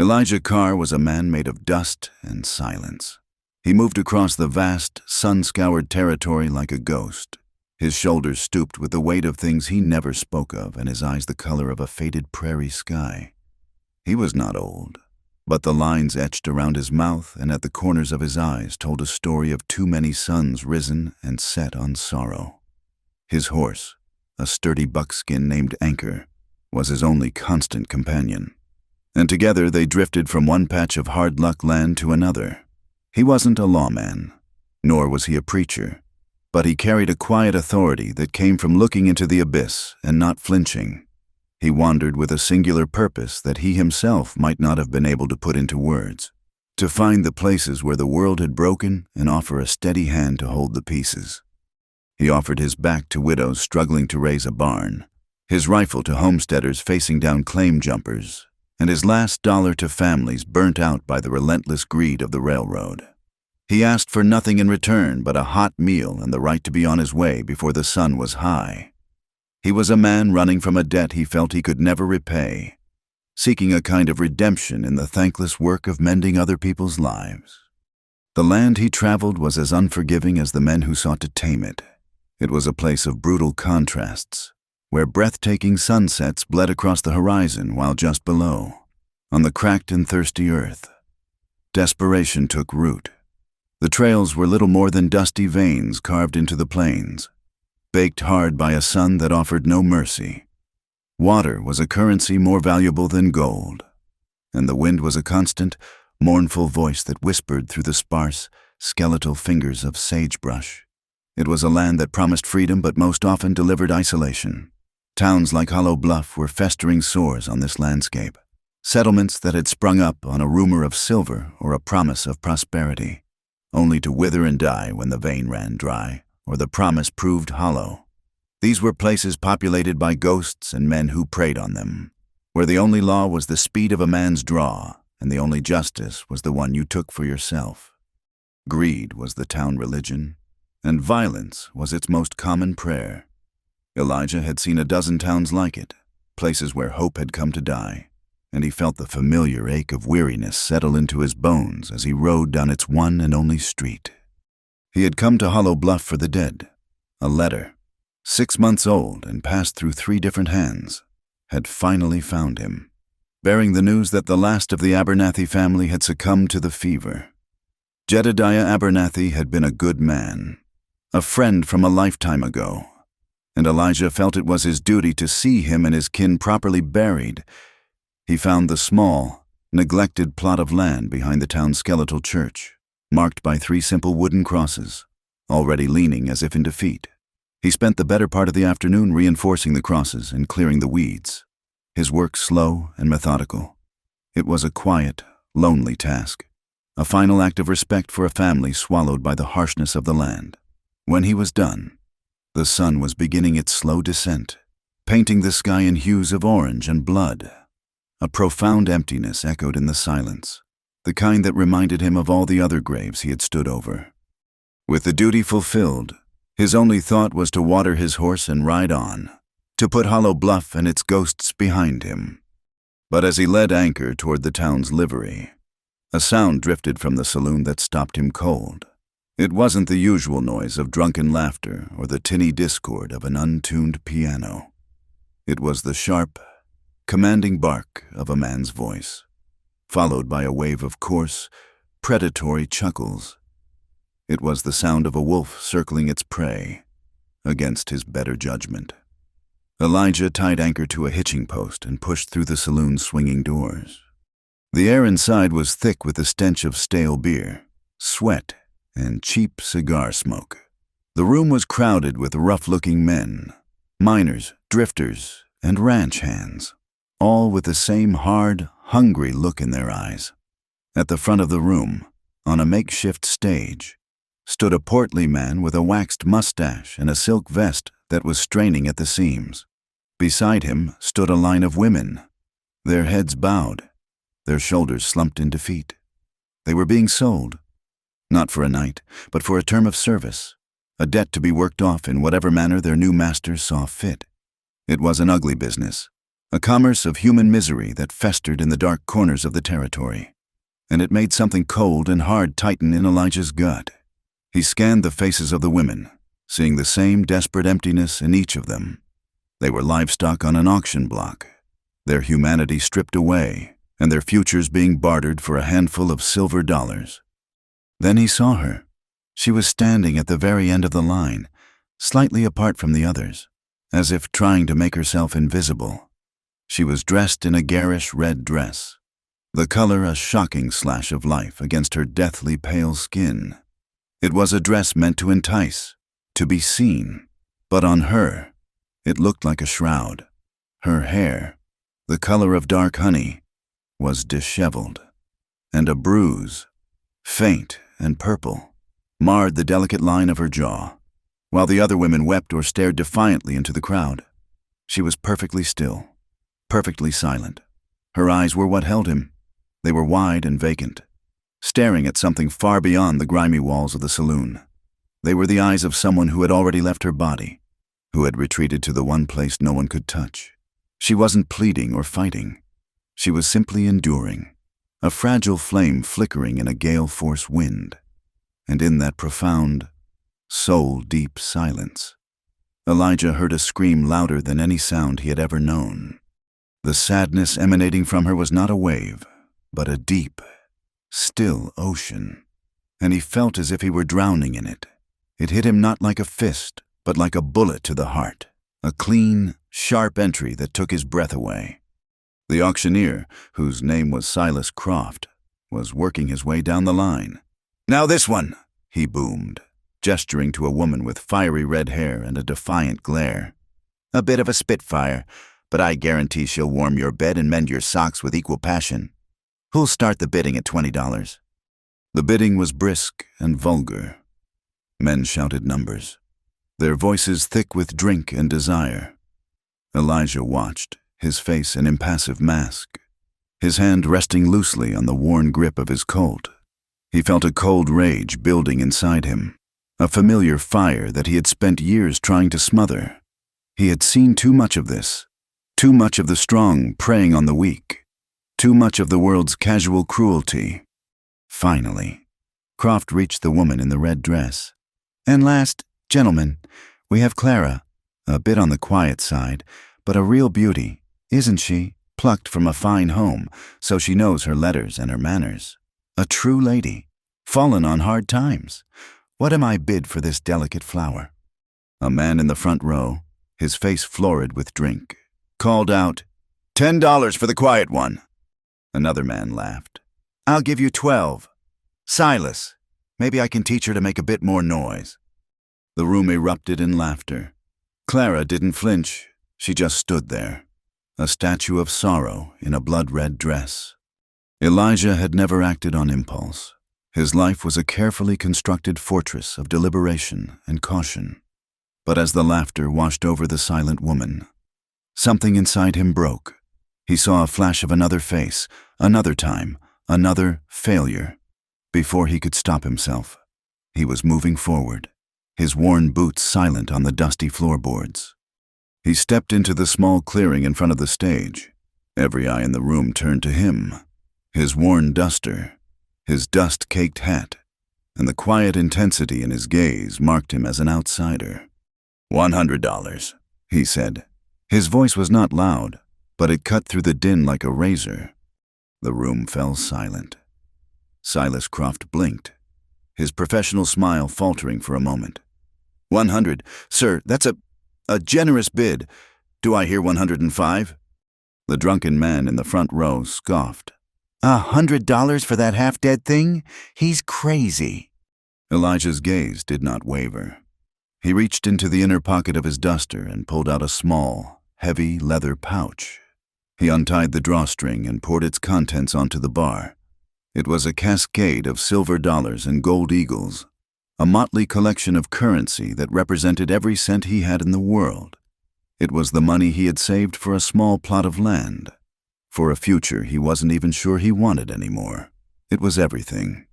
Elijah Carr was a man made of dust and silence. He moved across the vast, sun-scoured territory like a ghost. His shoulders stooped with the weight of things he never spoke of, and his eyes the color of a faded prairie sky. He was not old, but the lines etched around his mouth and at the corners of his eyes told a story of too many suns risen and set on sorrow. His horse, a sturdy buckskin named Anchor, was his only constant companion, and together they drifted from one patch of hard-luck land to another. He wasn't a lawman, nor was he a preacher, but he carried a quiet authority that came from looking into the abyss and not flinching. He wandered with a singular purpose that he himself might not have been able to put into words, to find the places where the world had broken and offer a steady hand to hold the pieces. He offered his back to widows struggling to raise a barn, his rifle to homesteaders facing down claim jumpers, and his last dollar to families burnt out by the relentless greed of the railroad. He asked for nothing in return but a hot meal and the right to be on his way before the sun was high. He was a man running from a debt he felt he could never repay, seeking a kind of redemption in the thankless work of mending other people's lives. The land he traveled was as unforgiving as the men who sought to tame it. It was a place of brutal contrasts, where breathtaking sunsets bled across the horizon while just below, on the cracked and thirsty earth, desperation took root. The trails were little more than dusty veins carved into the plains, baked hard by a sun that offered no mercy. Water was a currency more valuable than gold, and the wind was a constant, mournful voice that whispered through the sparse, skeletal fingers of sagebrush. It was a land that promised freedom but most often delivered isolation. Towns like Hollow Bluff were festering sores on this landscape, settlements that had sprung up on a rumor of silver or a promise of prosperity, only to wither and die when the vein ran dry or the promise proved hollow. These were places populated by ghosts and men who preyed on them, where the only law was the speed of a man's draw and the only justice was the one you took for yourself. Greed was the town religion, and violence was its most common prayer. Elijah had seen a dozen towns like it, places where hope had come to die, and he felt the familiar ache of weariness settle into his bones as he rode down its one and only street. He had come to Hollow Bluff for the dead. A letter, 6 months old and passed through 3 different hands, had finally found him, bearing the news that the last of the Abernathy family had succumbed to the fever. Jedediah Abernathy had been a good man, a friend from a lifetime ago, and Elijah felt it was his duty to see him and his kin properly buried. He found the small, neglected plot of land behind the town's skeletal church, marked by 3 simple wooden crosses, already leaning as if in defeat. He spent the better part of the afternoon reinforcing the crosses and clearing the weeds, his work slow and methodical. It was a quiet, lonely task, a final act of respect for a family swallowed by the harshness of the land. When he was done, the sun was beginning its slow descent, painting the sky in hues of orange and blood. A profound emptiness echoed in the silence, the kind that reminded him of all the other graves he had stood over. With the duty fulfilled, his only thought was to water his horse and ride on, to put Hollow Bluff and its ghosts behind him. But as he led Anchor toward the town's livery, a sound drifted from the saloon that stopped him cold. It wasn't the usual noise of drunken laughter or the tinny discord of an untuned piano. It was the sharp, commanding bark of a man's voice, followed by a wave of coarse, predatory chuckles. It was the sound of a wolf circling its prey against his better judgment. Elijah tied Anchor to a hitching post and pushed through the saloon's swinging doors. The air inside was thick with the stench of stale beer, sweat, and cheap cigar smoke. The room was crowded with rough-looking men, miners, drifters, and ranch hands, all with the same hard, hungry look in their eyes. At the front of the room, on a makeshift stage, stood a portly man with a waxed mustache and a silk vest that was straining at the seams. Beside him stood a line of women, their heads bowed, their shoulders slumped in defeat. They were being sold, not for a night, but for a term of service, a debt to be worked off in whatever manner their new masters saw fit. It was an ugly business, a commerce of human misery that festered in the dark corners of the territory. And it made something cold and hard tighten in Elijah's gut. He scanned the faces of the women, seeing the same desperate emptiness in each of them. They were livestock on an auction block, their humanity stripped away, and their futures being bartered for a handful of silver dollars. Then he saw her. She was standing at the very end of the line, slightly apart from the others, as if trying to make herself invisible. She was dressed in a garish red dress, the color a shocking slash of life against her deathly pale skin. It was a dress meant to entice, to be seen, but on her, it looked like a shroud. Her hair, the color of dark honey, was disheveled, and a bruise, faint and purple, marred the delicate line of her jaw. While the other women wept or stared defiantly into the crowd, she was perfectly still, perfectly silent. Her eyes were what held him. They were wide and vacant, staring at something far beyond the grimy walls of the saloon. They were the eyes of someone who had already left her body, who had retreated to the one place no one could touch. She wasn't pleading or fighting. She was simply enduring, a fragile flame flickering in a gale-force wind. And in that profound, soul-deep silence, Elijah heard a scream louder than any sound he had ever known. The sadness emanating from her was not a wave, but a deep, still ocean, and he felt as if he were drowning in it. It hit him not like a fist, but like a bullet to the heart, a clean, sharp entry that took his breath away. The auctioneer, whose name was Silas Croft, was working his way down the line. "Now this one," he boomed, gesturing to a woman with fiery red hair and a defiant glare. "A bit of a spitfire, but I guarantee she'll warm your bed and mend your socks with equal passion. Who'll start the bidding at $20? The bidding was brisk and vulgar. Men shouted numbers, their voices thick with drink and desire. Elijah watched, his face an impassive mask, his hand resting loosely on the worn grip of his Colt. He felt a cold rage building inside him, a familiar fire that he had spent years trying to smother. He had seen too much of this, too much of the strong preying on the weak, too much of the world's casual cruelty. Finally, Croft reached the woman in the red dress. "And last, gentlemen, we have Clara, a bit on the quiet side, but a real beauty, isn't she? Plucked from a fine home, so she knows her letters and her manners. A true lady, fallen on hard times. What am I bid for this delicate flower?" A man in the front row, his face florid with drink, called out, $10 for the quiet one." Another man laughed. "I'll give you 12. Silas, maybe I can teach her to make a bit more noise." The room erupted in laughter. Clara didn't flinch. She just stood there, a statue of sorrow in a blood-red dress. Elijah had never acted on impulse. His life was a carefully constructed fortress of deliberation and caution. But as the laughter washed over the silent woman, something inside him broke. He saw a flash of another face, another time, another failure. Before he could stop himself, he was moving forward, his worn boots silent on the dusty floorboards. He stepped into the small clearing in front of the stage. Every eye in the room turned to him, his worn duster, his dust-caked hat, and the quiet intensity in his gaze marked him as an outsider. $100, he said. His voice was not loud, but it cut through the din like a razor. The room fell silent. Silas Croft blinked, his professional smile faltering for a moment. 100, sir, that's a generous bid. Do I hear 105? The drunken man in the front row scoffed. $100 for that half-dead thing? He's crazy. Elijah's gaze did not waver. He reached into the inner pocket of his duster and pulled out a small, heavy leather pouch. He untied the drawstring and poured its contents onto the bar. It was a cascade of silver dollars and gold eagles, a motley collection of currency that represented every cent he had in the world. It was the money he had saved for a small plot of land, for a future he wasn't even sure he wanted anymore. It was everything.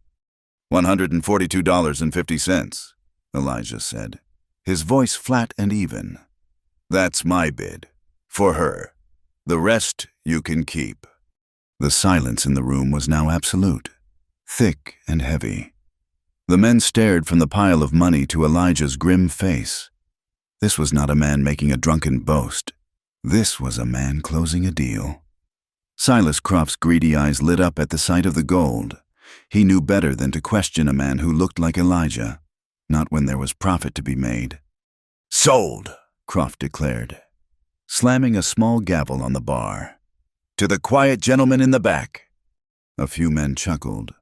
$142.50, Elijah said, his voice flat and even. That's my bid. For her. The rest you can keep." The silence in the room was now absolute, thick and heavy. The men stared from the pile of money to Elijah's grim face. This was not a man making a drunken boast. This was a man closing a deal. Silas Croft's greedy eyes lit up at the sight of the gold. He knew better than to question a man who looked like Elijah, not when there was profit to be made. "Sold," Croft declared, slamming a small gavel on the bar. "To the quiet gentleman in the back." A few men chuckled,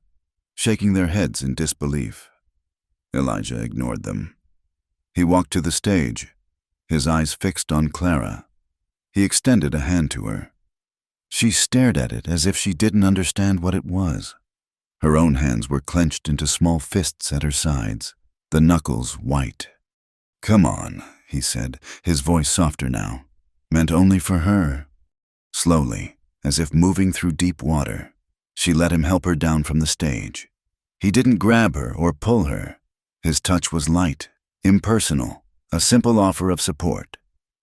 shaking their heads in disbelief. Elijah ignored them. He walked to the stage, his eyes fixed on Clara. He extended a hand to her. She stared at it as if she didn't understand what it was. Her own hands were clenched into small fists at her sides, the knuckles white. "Come on," he said, his voice softer now, meant only for her. Slowly, as if moving through deep water, she let him help her down from the stage. He didn't grab her or pull her. His touch was light, impersonal, a simple offer of support.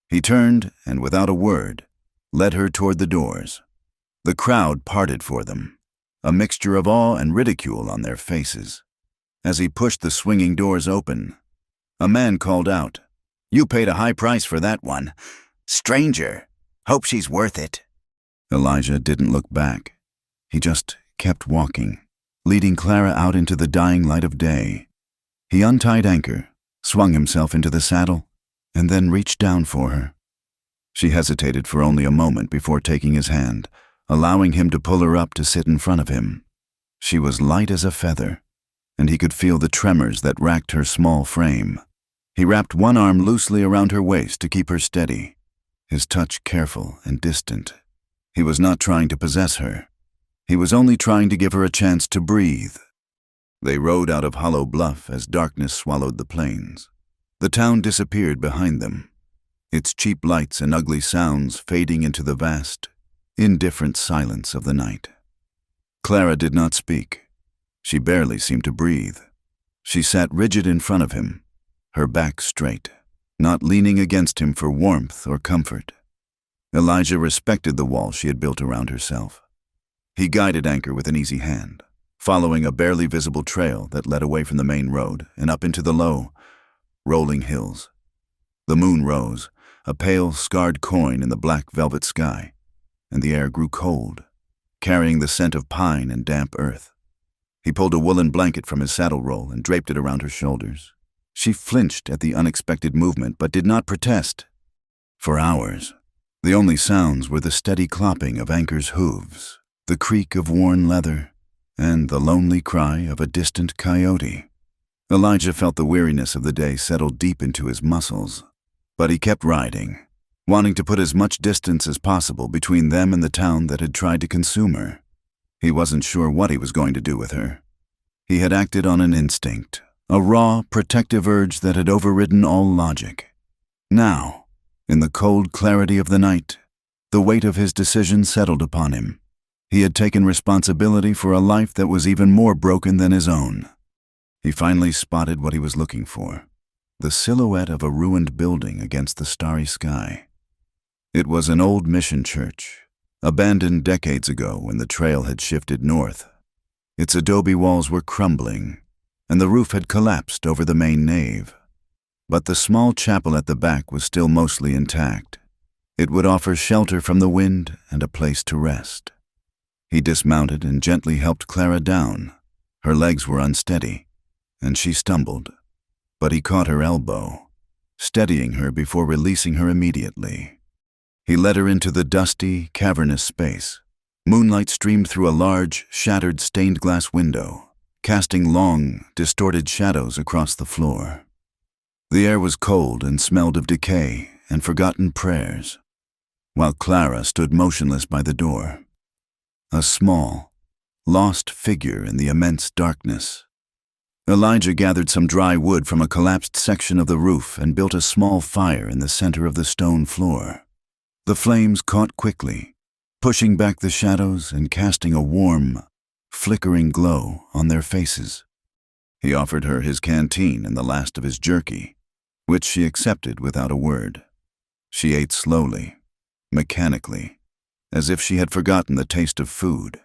He turned and, without a word, led her toward the doors. The crowd parted for them, a mixture of awe and ridicule on their faces. As he pushed the swinging doors open, a man called out, "You paid a high price for that one. Stranger, hope she's worth it." Elijah didn't look back. He just kept walking, leading Clara out into the dying light of day. He untied anchor, swung himself into the saddle, and then reached down for her. She hesitated for only a moment before taking his hand, allowing him to pull her up to sit in front of him. She was light as a feather, and he could feel the tremors that racked her small frame. He wrapped one arm loosely around her waist to keep her steady, his touch careful and distant. He was not trying to possess her. He was only trying to give her a chance to breathe. They rode out of Hollow Bluff as darkness swallowed the plains. The town disappeared behind them, its cheap lights and ugly sounds fading into the vast, indifferent silence of the night. Clara did not speak. She barely seemed to breathe. She sat rigid in front of him, her back straight, not leaning against him for warmth or comfort. Elijah respected the wall she had built around herself. He guided anchor with an easy hand, following a barely visible trail that led away from the main road and up into the low, rolling hills. The moon rose, a pale, scarred coin in the black velvet sky, and the air grew cold, carrying the scent of pine and damp earth. He pulled a woolen blanket from his saddle roll and draped it around her shoulders. She flinched at the unexpected movement but did not protest. For hours, the only sounds were the steady clopping of Anchor's hooves, the creak of worn leather, and the lonely cry of a distant coyote. Elijah felt the weariness of the day settle deep into his muscles, but he kept riding, wanting to put as much distance as possible between them and the town that had tried to consume her. He wasn't sure what he was going to do with her. He had acted on an instinct, a raw, protective urge that had overridden all logic. Now, in the cold clarity of the night, the weight of his decision settled upon him. He had taken responsibility for a life that was even more broken than his own. He finally spotted what he was looking for, the silhouette of a ruined building against the starry sky. It was an old mission church, abandoned decades ago when the trail had shifted north. Its adobe walls were crumbling, and the roof had collapsed over the main nave. But the small chapel at the back was still mostly intact. It would offer shelter from the wind and a place to rest. He dismounted and gently helped Clara down. Her legs were unsteady, and she stumbled, but he caught her elbow, steadying her before releasing her immediately. He led her into the dusty, cavernous space. Moonlight streamed through a large, shattered stained glass window, casting long, distorted shadows across the floor. The air was cold and smelled of decay and forgotten prayers, while Clara stood motionless by the door, a small, lost figure in the immense darkness. Elijah gathered some dry wood from a collapsed section of the roof and built a small fire in the center of the stone floor. The flames caught quickly, pushing back the shadows and casting a warm, flickering glow on their faces. He offered her his canteen and the last of his jerky, which she accepted without a word. She ate slowly, mechanically, as if she had forgotten the taste of food.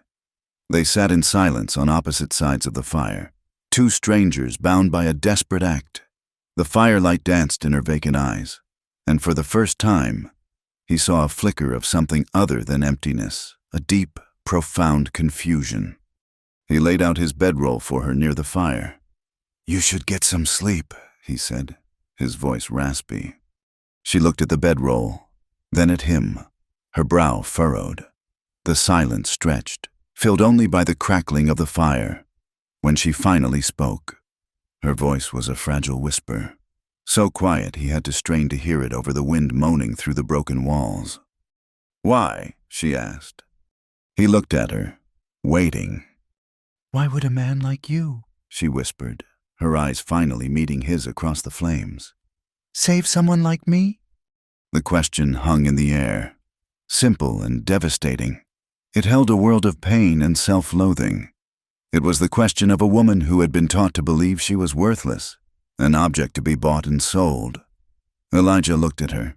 They sat in silence on opposite sides of the fire, two strangers bound by a desperate act. The firelight danced in her vacant eyes, and for the first time, he saw a flicker of something other than emptiness, a deep, profound confusion. He laid out his bedroll for her near the fire. "You should get some sleep," he said, his voice raspy. She looked at the bedroll, then at him, her brow furrowed. The silence stretched, filled only by the crackling of the fire. When she finally spoke, her voice was a fragile whisper, so quiet he had to strain to hear it over the wind moaning through the broken walls. "Why?" she asked. He looked at her, waiting. "Why would a man like you," she whispered, her eyes finally meeting his across the flames, "save someone like me?" The question hung in the air, simple and devastating. It held a world of pain and self-loathing. It was the question of a woman who had been taught to believe she was worthless, an object to be bought and sold. Elijah looked at her,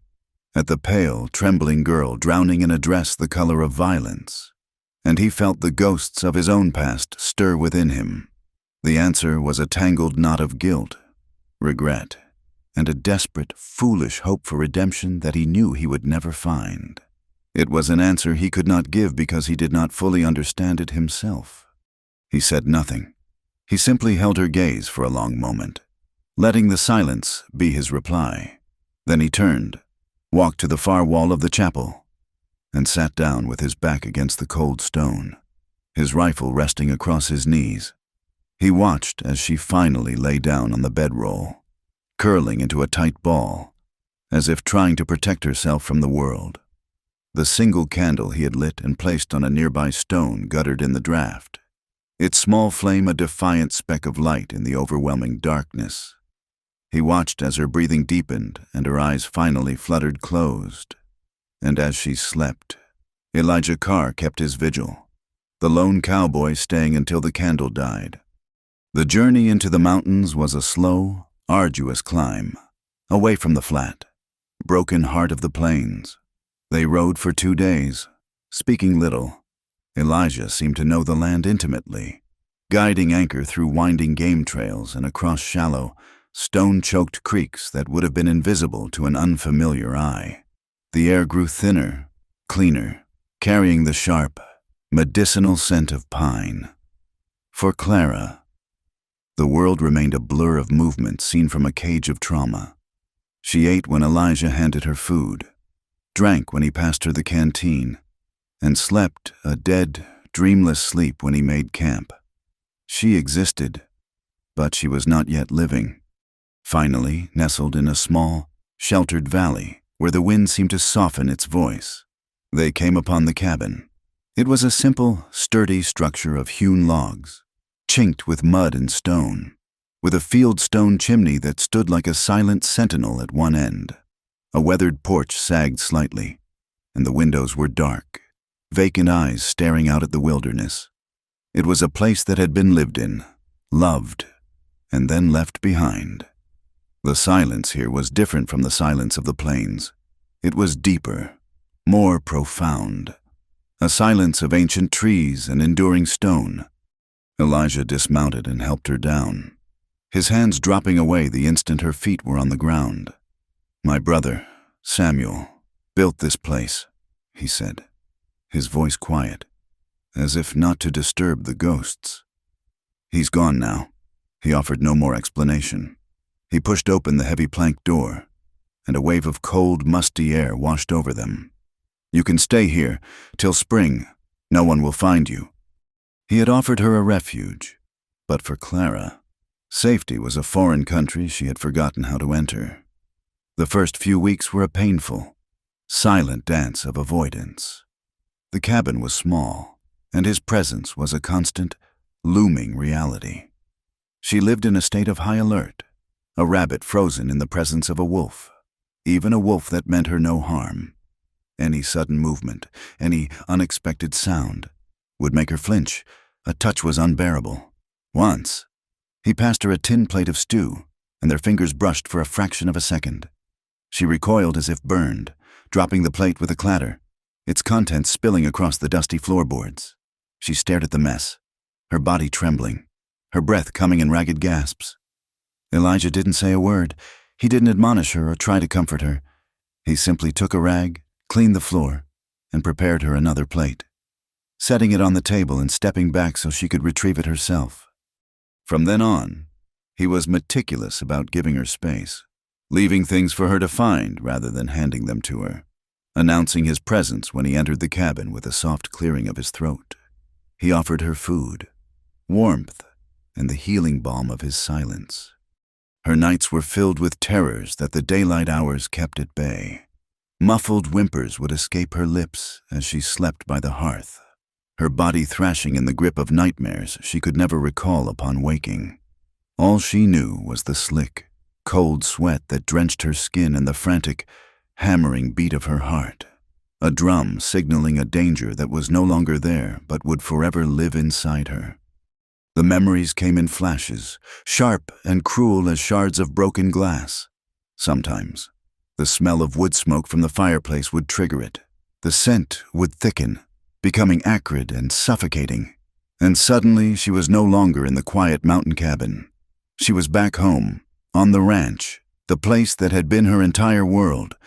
at the pale, trembling girl drowning in a dress the color of violence, and he felt the ghosts of his own past stir within him. The answer was a tangled knot of guilt, regret, and a desperate, foolish hope for redemption that he knew he would never find. It was an answer he could not give because he did not fully understand it himself. He said nothing. He simply held her gaze for a long moment, letting the silence be his reply. Then he turned, walked to the far wall of the chapel, and sat down with his back against the cold stone, his rifle resting across his knees. He watched as she finally lay down on the bedroll, curling into a tight ball, as if trying to protect herself from the world. The single candle he had lit and placed on a nearby stone guttered in the draft, its small flame a defiant speck of light in the overwhelming darkness. He watched as her breathing deepened and her eyes finally fluttered closed. And as she slept, Elijah Carr kept his vigil, the lone cowboy staying until the candle died. The journey into the mountains was a slow, arduous climb, away from the flat, broken heart of the plains. They rode for 2 days, speaking little. Elijah seemed to know the land intimately, guiding Anchor through winding game trails and across shallow, stone-choked creeks that would have been invisible to an unfamiliar eye. The air grew thinner, cleaner, carrying the sharp, medicinal scent of pine. For Clara, the world remained a blur of movement seen from a cage of trauma. She ate when Elijah handed her food, drank when he passed her the canteen, and slept a dead, dreamless sleep when he made camp. She existed, but she was not yet living. Finally, nestled in a small, sheltered valley where the wind seemed to soften its voice, they came upon the cabin. It was a simple, sturdy structure of hewn logs, chinked with mud and stone, with a field stone chimney that stood like a silent sentinel at one end. A weathered porch sagged slightly, and the windows were dark, vacant eyes staring out at the wilderness. It was a place that had been lived in, loved, and then left behind. The silence here was different from the silence of the plains. It was deeper, more profound, a silence of ancient trees and enduring stone. Elijah dismounted and helped her down, his hands dropping away the instant her feet were on the ground. "My brother, Samuel, built this place," he said, his voice quiet, as if not to disturb the ghosts. "He's gone now." He offered no more explanation. He pushed open the heavy plank door, and a wave of cold, musty air washed over them. "You can stay here till spring. No one will find you." He had offered her a refuge, but for Clara, safety was a foreign country she had forgotten how to enter. The first few weeks were a painful, silent dance of avoidance. The cabin was small, and his presence was a constant, looming reality. She lived in a state of high alert, a rabbit frozen in the presence of a wolf, even a wolf that meant her no harm. Any sudden movement, any unexpected sound, would make her flinch. A touch was unbearable. Once, he passed her a tin plate of stew, and their fingers brushed for a fraction of a second. She recoiled as if burned, dropping the plate with a clatter. its contents spilling across the dusty floorboards. She stared at the mess, her body trembling, her breath coming in ragged gasps. Elijah didn't say a word. He didn't admonish her or try to comfort her. He simply took a rag, cleaned the floor, and prepared her another plate, setting it on the table and stepping back so she could retrieve it herself. From then on, he was meticulous about giving her space, leaving things for her to find rather than handing them to her, announcing his presence when he entered the cabin with a soft clearing of his throat. He offered her food, warmth, and the healing balm of his silence. Her nights were filled with terrors that the daylight hours kept at bay. Muffled whimpers would escape her lips as she slept by the hearth, her body thrashing in the grip of nightmares she could never recall upon waking. All she knew was the slick, cold sweat that drenched her skin and the frantic, hammering beat of her heart, a drum signaling a danger that was no longer there but would forever live inside her. The memories came in flashes, sharp and cruel as shards of broken glass. Sometimes, the smell of wood smoke from the fireplace would trigger it. The scent would thicken, becoming acrid and suffocating. And suddenly she was no longer in the quiet mountain cabin. She was back home, on the ranch, the place that had been her entire world.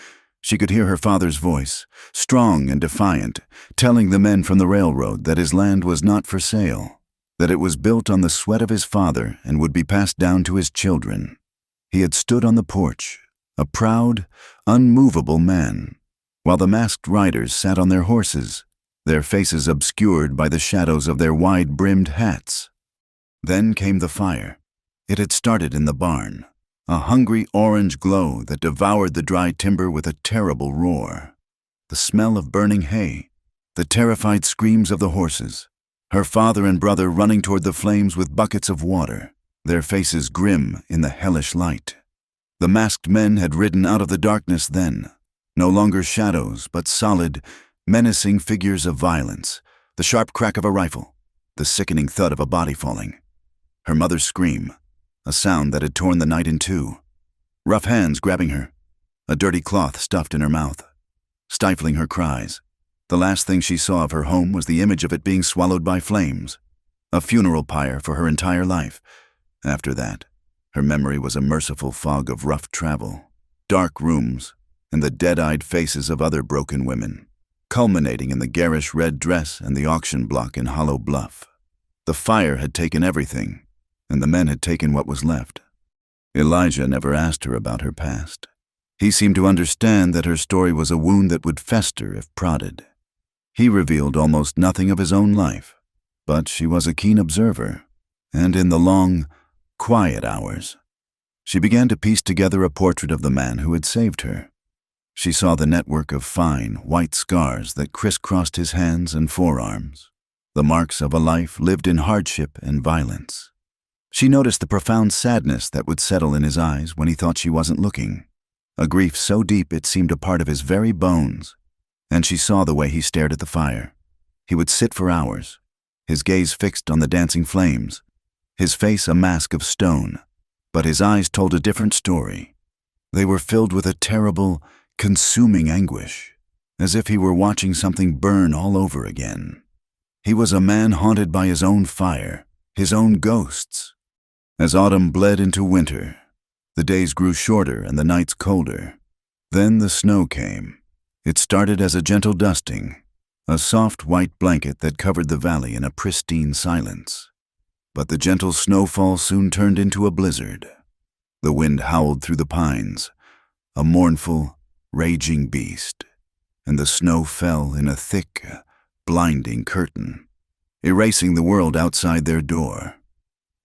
She could hear her father's voice, strong and defiant, telling the men from the railroad that his land was not for sale, that it was built on the sweat of his father and would be passed down to his children. He had stood on the porch, a proud, unmovable man, while the masked riders sat on their horses, their faces obscured by the shadows of their wide-brimmed hats. Then came the fire. It had started in the barn, a hungry orange glow that devoured the dry timber with a terrible roar. The smell of burning hay, the terrified screams of the horses, her father and brother running toward the flames with buckets of water, their faces grim in the hellish light. The masked men had ridden out of the darkness then, no longer shadows but solid, menacing figures of violence, the sharp crack of a rifle, the sickening thud of a body falling. Her mother's scream, a sound that had torn the night in two. Rough hands grabbing her, a dirty cloth stuffed in her mouth, stifling her cries. The last thing she saw of her home was the image of it being swallowed by flames, a funeral pyre for her entire life. After that, her memory was a merciful fog of rough travel, dark rooms, and the dead-eyed faces of other broken women, culminating in the garish red dress and the auction block in Hollow Bluff. The fire had taken everything, and the men had taken what was left. Elijah never asked her about her past. He seemed to understand that her story was a wound that would fester if prodded. He revealed almost nothing of his own life, but she was a keen observer, and in the long, quiet hours, she began to piece together a portrait of the man who had saved her. She saw the network of fine, white scars that crisscrossed his hands and forearms, the marks of a life lived in hardship and violence. She noticed the profound sadness that would settle in his eyes when he thought she wasn't looking, a grief so deep it seemed a part of his very bones. And she saw the way he stared at the fire. He would sit for hours, his gaze fixed on the dancing flames, his face a mask of stone, but his eyes told a different story. They were filled with a terrible, consuming anguish, as if he were watching something burn all over again. He was a man haunted by his own fire, his own ghosts. As autumn bled into winter, the days grew shorter and the nights colder. Then the snow came. It started as a gentle dusting, a soft white blanket that covered the valley in a pristine silence. But the gentle snowfall soon turned into a blizzard. The wind howled through the pines, a mournful, raging beast, and the snow fell in a thick, blinding curtain, erasing the world outside their door.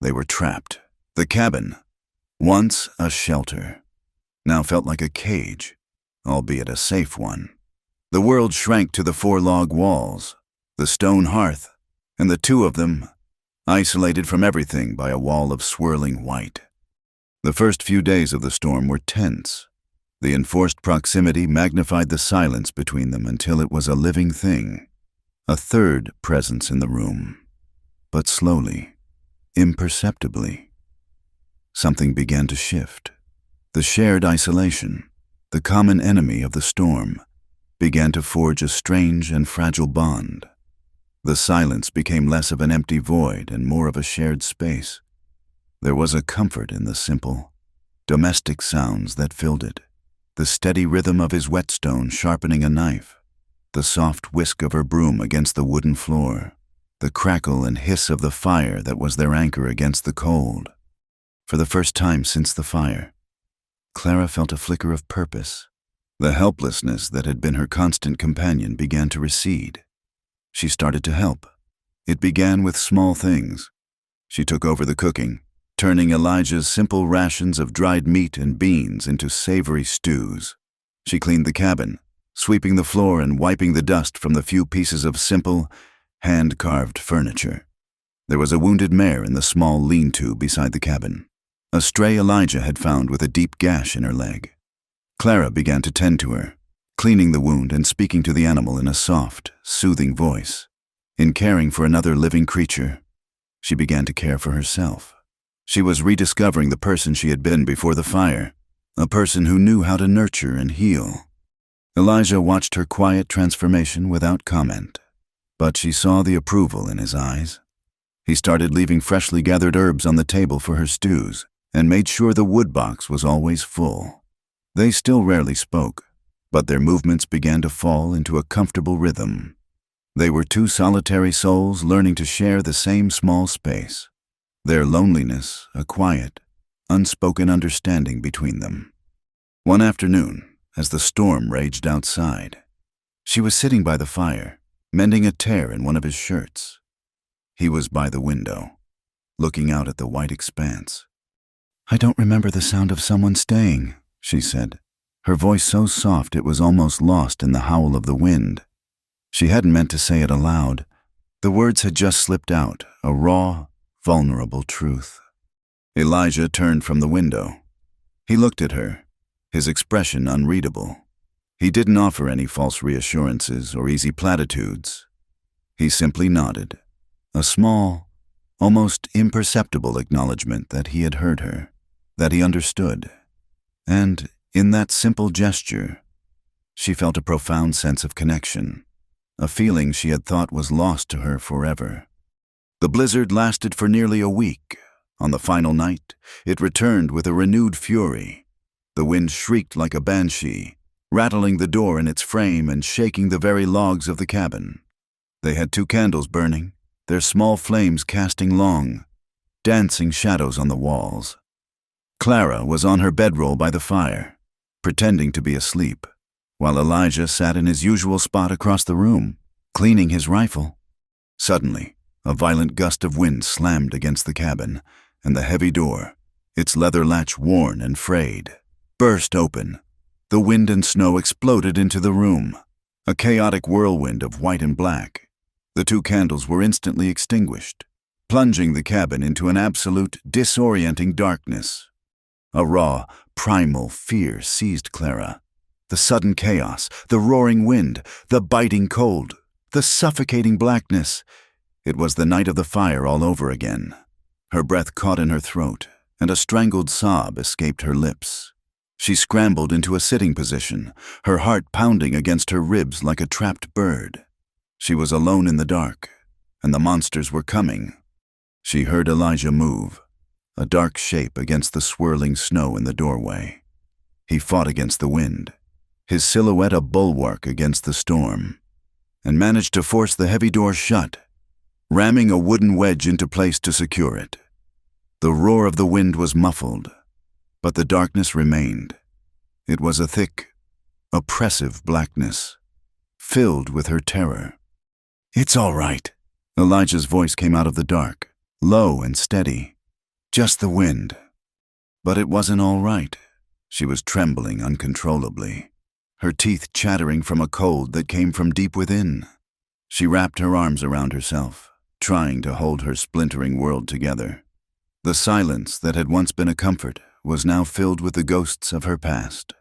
They were trapped. The cabin, once a shelter, now felt like a cage, albeit a safe one. The world shrank to the 4 log walls, the stone hearth, and the two of them, isolated from everything by a wall of swirling white. The first few days of the storm were tense. The enforced proximity magnified the silence between them until it was a living thing, a third presence in the room. But slowly, imperceptibly, something began to shift. The shared isolation, the common enemy of the storm, began to forge a strange and fragile bond. The silence became less of an empty void and more of a shared space. There was a comfort in the simple, domestic sounds that filled it, the steady rhythm of his whetstone sharpening a knife, the soft whisk of her broom against the wooden floor, the crackle and hiss of the fire that was their anchor against the cold. For the first time since the fire, Clara felt a flicker of purpose. The helplessness that had been her constant companion began to recede. She started to help. It began with small things. She took over the cooking, turning Elijah's simple rations of dried meat and beans into savory stews. She cleaned the cabin, sweeping the floor and wiping the dust from the few pieces of simple, hand-carved furniture. There was a wounded mare in the small lean-to beside the cabin, a stray Elijah had found with a deep gash in her leg. Clara began to tend to her, cleaning the wound and speaking to the animal in a soft, soothing voice. In caring for another living creature, she began to care for herself. She was rediscovering the person she had been before the fire, a person who knew how to nurture and heal. Elijah watched her quiet transformation without comment, but she saw the approval in his eyes. He started leaving freshly gathered herbs on the table for her stews and made sure the wood box was always full. They still rarely spoke, but their movements began to fall into a comfortable rhythm. They were two solitary souls learning to share the same small space, their loneliness a quiet, unspoken understanding between them. One afternoon, as the storm raged outside, she was sitting by the fire, mending a tear in one of his shirts. He was by the window, looking out at the white expanse. "I don't remember the sound of someone staying," she said, her voice so soft it was almost lost in the howl of the wind. She hadn't meant to say it aloud. The words had just slipped out, a raw, vulnerable truth. Elijah turned from the window. He looked at her, his expression unreadable. He didn't offer any false reassurances or easy platitudes. He simply nodded, a small, almost imperceptible acknowledgement that he had heard her, that he understood. And in that simple gesture, she felt a profound sense of connection, a feeling she had thought was lost to her forever. The blizzard lasted for nearly a week. On the final night, it returned with a renewed fury. The wind shrieked like a banshee, rattling the door in its frame and shaking the very logs of the cabin. They had 2 candles burning, their small flames casting long, dancing shadows on the walls. Clara was on her bedroll by the fire, pretending to be asleep, while Elijah sat in his usual spot across the room, cleaning his rifle. Suddenly, a violent gust of wind slammed against the cabin, and the heavy door, its leather latch worn and frayed, burst open. The wind and snow exploded into the room, a chaotic whirlwind of white and black. The 2 candles were instantly extinguished, plunging the cabin into an absolute, disorienting darkness. A raw, primal fear seized Clara. The sudden chaos, the roaring wind, the biting cold, the suffocating blackness. It was the night of the fire all over again. Her breath caught in her throat, and a strangled sob escaped her lips. She scrambled into a sitting position, her heart pounding against her ribs like a trapped bird. She was alone in the dark, and the monsters were coming. She heard Elijah move, a dark shape against the swirling snow in the doorway. He fought against the wind, his silhouette a bulwark against the storm, and managed to force the heavy door shut, ramming a wooden wedge into place to secure it. The roar of the wind was muffled, but the darkness remained. It was a thick, oppressive blackness, filled with her terror. "It's all right," Elijah's voice came out of the dark, low and steady. "Just the wind." But it wasn't all right. She was trembling uncontrollably, her teeth chattering from a cold that came from deep within. She wrapped her arms around herself, trying to hold her splintering world together. The silence that had once been a comfort was now filled with the ghosts of her past.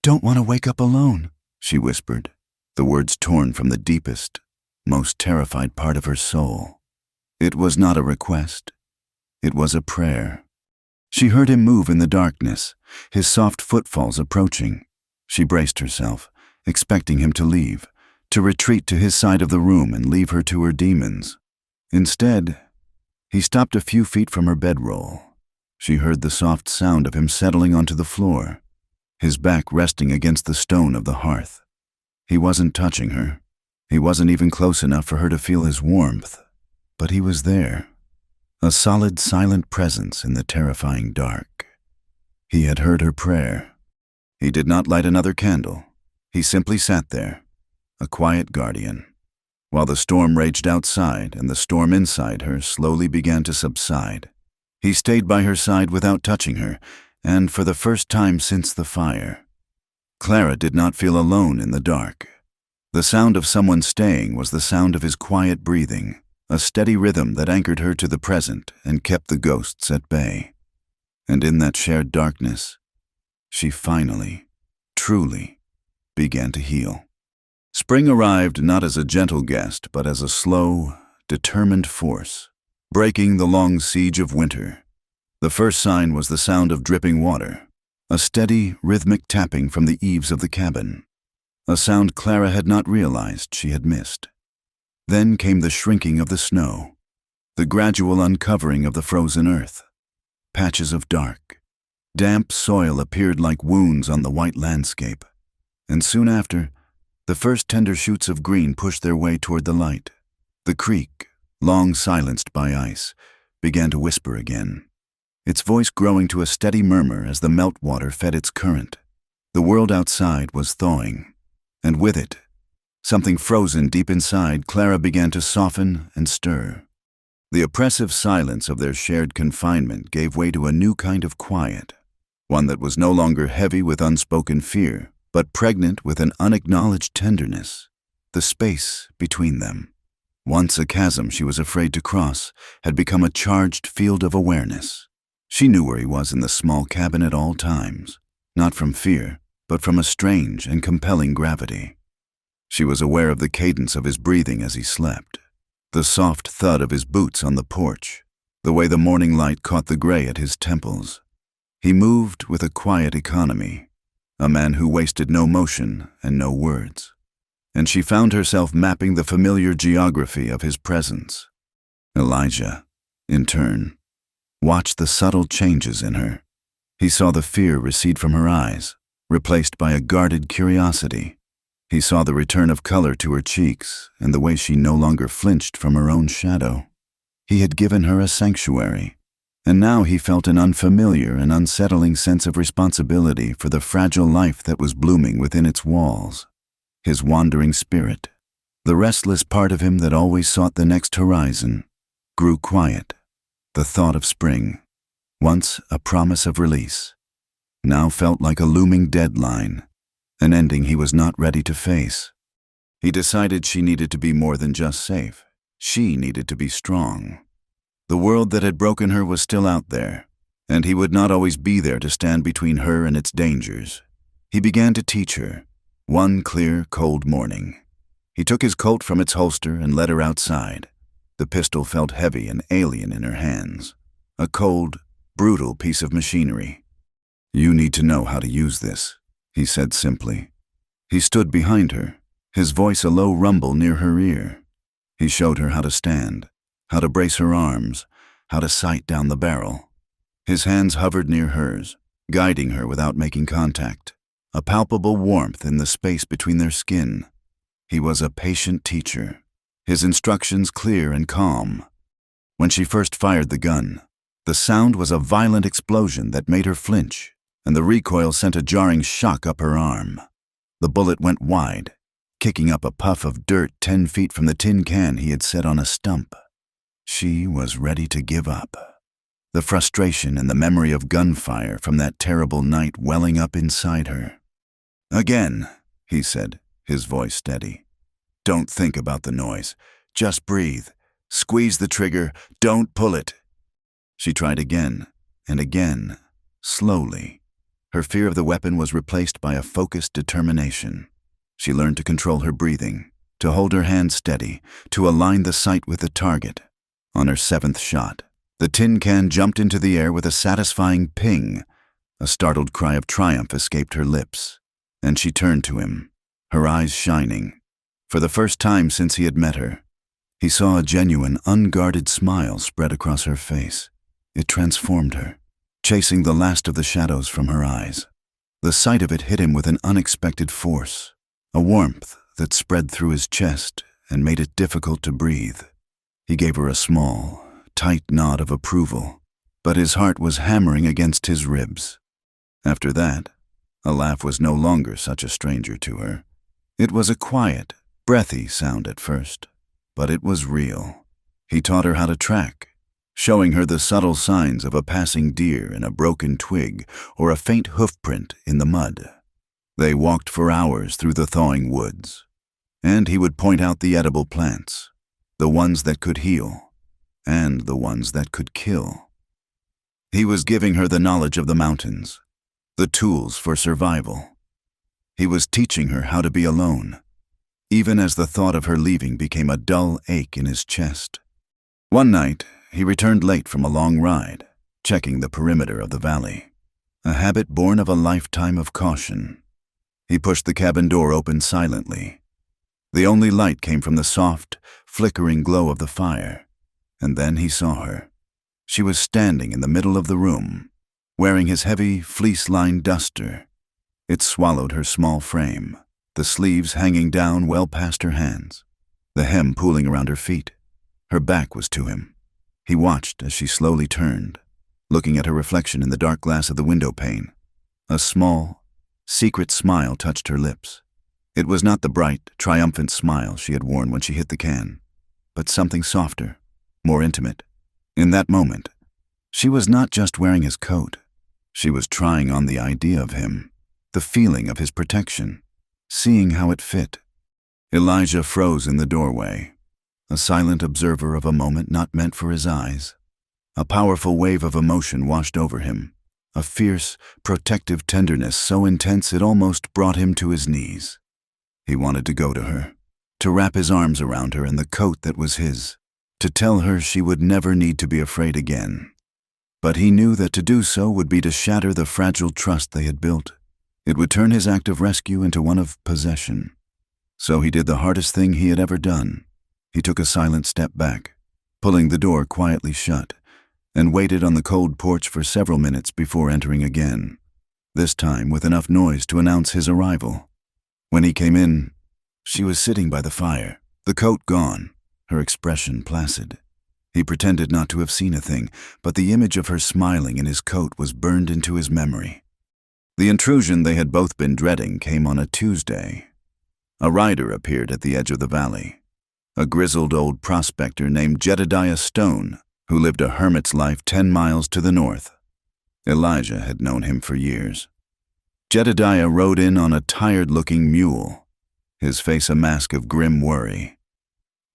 "Don't want to wake up alone," she whispered, the words torn from the deepest, most terrified part of her soul. It was not a request. It was a prayer. She heard him move in the darkness, his soft footfalls approaching. She braced herself, expecting him to leave, to retreat to his side of the room and leave her to her demons. Instead, he stopped a few feet from her bedroll. She heard the soft sound of him settling onto the floor, his back resting against the stone of the hearth. He wasn't touching her. He wasn't even close enough for her to feel his warmth, but he was there, a solid, silent presence in the terrifying dark. He had heard her prayer. He did not light another candle. He simply sat there, a quiet guardian, while the storm raged outside and the storm inside her slowly began to subside. He stayed by her side without touching her, and for the first time since the fire, Clara did not feel alone in the dark. The sound of someone staying was the sound of his quiet breathing, a steady rhythm that anchored her to the present and kept the ghosts at bay. And in that shared darkness, she finally, truly, began to heal. Spring arrived not as a gentle guest, but as a slow, determined force, breaking the long siege of winter. The first sign was the sound of dripping water, a steady, rhythmic tapping from the eaves of the cabin, a sound Clara had not realized she had missed. Then came the shrinking of the snow, the gradual uncovering of the frozen earth. Patches of dark, damp soil appeared like wounds on the white landscape, and soon after, the first tender shoots of green pushed their way toward the light. The creek, long silenced by ice, began to whisper again, its voice growing to a steady murmur as the meltwater fed its current. The world outside was thawing, and with it, something frozen deep inside Clara began to soften and stir. The oppressive silence of their shared confinement gave way to a new kind of quiet, one that was no longer heavy with unspoken fear, but pregnant with an unacknowledged tenderness. The space between them, once a chasm she was afraid to cross, had become a charged field of awareness. She knew where he was in the small cabin at all times, not from fear, but from a strange and compelling gravity. She was aware of the cadence of his breathing as he slept, the soft thud of his boots on the porch, the way the morning light caught the gray at his temples. He moved with a quiet economy, a man who wasted no motion and no words. And she found herself mapping the familiar geography of his presence. Elijah, in turn, watched the subtle changes in her. He saw the fear recede from her eyes, replaced by a guarded curiosity. He saw the return of color to her cheeks and the way she no longer flinched from her own shadow. He had given her a sanctuary, and now he felt an unfamiliar and unsettling sense of responsibility for the fragile life that was blooming within its walls. His wandering spirit, the restless part of him that always sought the next horizon, grew quiet. The thought of spring, once a promise of release, now felt like a looming deadline, an ending he was not ready to face. He decided she needed to be more than just safe. She needed to be strong. The world that had broken her was still out there, and he would not always be there to stand between her and its dangers. He began to teach her, one clear, cold morning. He took his Colt from its holster and led her outside. The pistol felt heavy and alien in her hands, a cold, brutal piece of machinery. "You need to know how to use this," he said simply. He stood behind her, his voice a low rumble near her ear. He showed her how to stand, how to brace her arms, how to sight down the barrel. His hands hovered near hers, guiding her without making contact, a palpable warmth in the space between their skin. He was a patient teacher, his instructions clear and calm. When she first fired the gun, the sound was a violent explosion that made her flinch, and the recoil sent a jarring shock up her arm. The bullet went wide, kicking up a puff of dirt 10 feet from the tin can he had set on a stump. She was ready to give up, the frustration and the memory of gunfire from that terrible night welling up inside her. "Again," he said, his voice steady. "Don't think about the noise. Just breathe. Squeeze the trigger. Don't pull it." She tried again and again, slowly. Her fear of the weapon was replaced by a focused determination. She learned to control her breathing, to hold her hand steady, to align the sight with the target. On her 7th shot, the tin can jumped into the air with a satisfying ping. A startled cry of triumph escaped her lips, and she turned to him, her eyes shining. For the first time since he had met her, he saw a genuine, unguarded smile spread across her face. It transformed her, chasing the last of the shadows from her eyes. The sight of it hit him with an unexpected force, a warmth that spread through his chest and made it difficult to breathe. He gave her a small, tight nod of approval, but his heart was hammering against his ribs. After that, a laugh was no longer such a stranger to her. It was a quiet, breathy sound at first, but it was real. He taught her how to track, showing her the subtle signs of a passing deer in a broken twig or a faint hoofprint in the mud. They walked for hours through the thawing woods, and he would point out the edible plants, the ones that could heal, and the ones that could kill. He was giving her the knowledge of the mountains, the tools for survival. He was teaching her how to be alone, even as the thought of her leaving became a dull ache in his chest. One night, he returned late from a long ride, checking the perimeter of the valley, a habit born of a lifetime of caution. He pushed the cabin door open silently. The only light came from the soft, flickering glow of the fire, and then he saw her. She was standing in the middle of the room, wearing his heavy, fleece-lined duster. It swallowed her small frame, the sleeves hanging down well past her hands, the hem pooling around her feet. Her back was to him. He watched as she slowly turned, looking at her reflection in the dark glass of the window pane. A small, secret smile touched her lips. It was not the bright, triumphant smile she had worn when she hit the can, but something softer, more intimate. In that moment, she was not just wearing his coat. She was trying on the idea of him, the feeling of his protection, seeing how it fit. Elijah froze in the doorway, a silent observer of a moment not meant for his eyes. A powerful wave of emotion washed over him, a fierce, protective tenderness so intense it almost brought him to his knees. He wanted to go to her, to wrap his arms around her in the coat that was his, to tell her she would never need to be afraid again. But he knew that to do so would be to shatter the fragile trust they had built. It would turn his act of rescue into one of possession. So he did the hardest thing he had ever done. He took a silent step back, pulling the door quietly shut, and waited on the cold porch for several minutes before entering again, this time with enough noise to announce his arrival. When he came in, she was sitting by the fire, the coat gone, her expression placid. He pretended not to have seen a thing, but the image of her smiling in his coat was burned into his memory. The intrusion they had both been dreading came on a Tuesday. A rider appeared at the edge of the valley, a grizzled old prospector named Jedediah Stone, who lived a hermit's life 10 miles to the north. Elijah had known him for years. Jedediah rode in on a tired-looking mule, his face a mask of grim worry.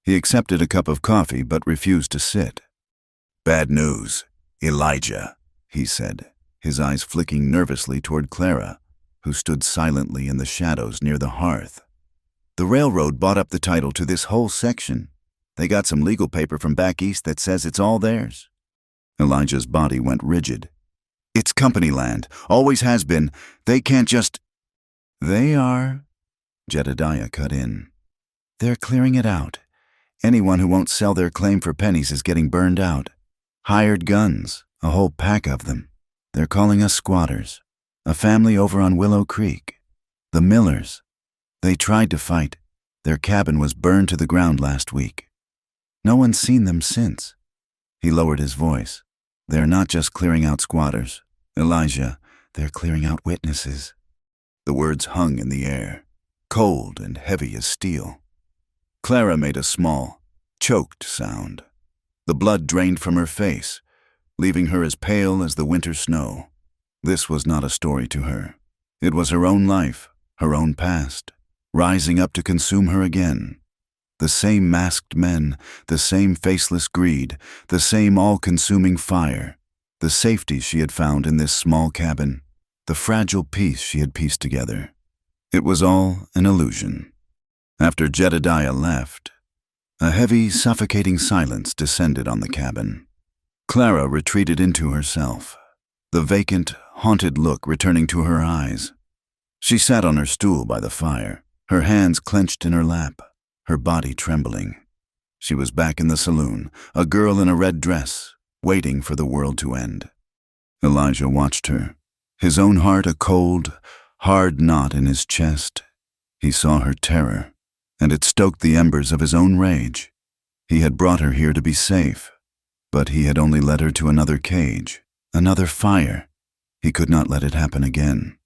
He accepted a cup of coffee but refused to sit. "Bad news, Elijah," he said, his eyes flicking nervously toward Clara, who stood silently in the shadows near the hearth. "The railroad bought up the title to this whole section. They got some legal paper from back east that says it's all theirs." Elijah's body went rigid. "It's company land, always has been. They can't just—" "They are," Jedediah cut in. "They're clearing it out. Anyone who won't sell their claim for pennies is getting burned out. Hired guns, a whole pack of them. They're calling us squatters. A family over on Willow Creek. The Millers. They tried to fight. Their cabin was burned to the ground last week. No one's seen them since." He lowered his voice. "They're not just clearing out squatters, Elijah. They're clearing out witnesses." The words hung in the air, cold and heavy as steel. Clara made a small, choked sound. The blood drained from her face, leaving her as pale as the winter snow. This was not a story to her. It was her own life, her own past, rising up to consume her again. The same masked men, the same faceless greed, the same all-consuming fire, the safety she had found in this small cabin, the fragile peace she had pieced together. It was all an illusion. After Jedediah left, a heavy, suffocating silence descended on the cabin. Clara retreated into herself, the vacant, haunted look returning to her eyes. She sat on her stool by the fire, her hands clenched in her lap, her body trembling. She was back in the saloon, a girl in a red dress, waiting for the world to end. Elijah watched her, his own heart a cold, hard knot in his chest. He saw her terror, and it stoked the embers of his own rage. He had brought her here to be safe, but he had only led her to another cage, another fire. He could not let it happen again.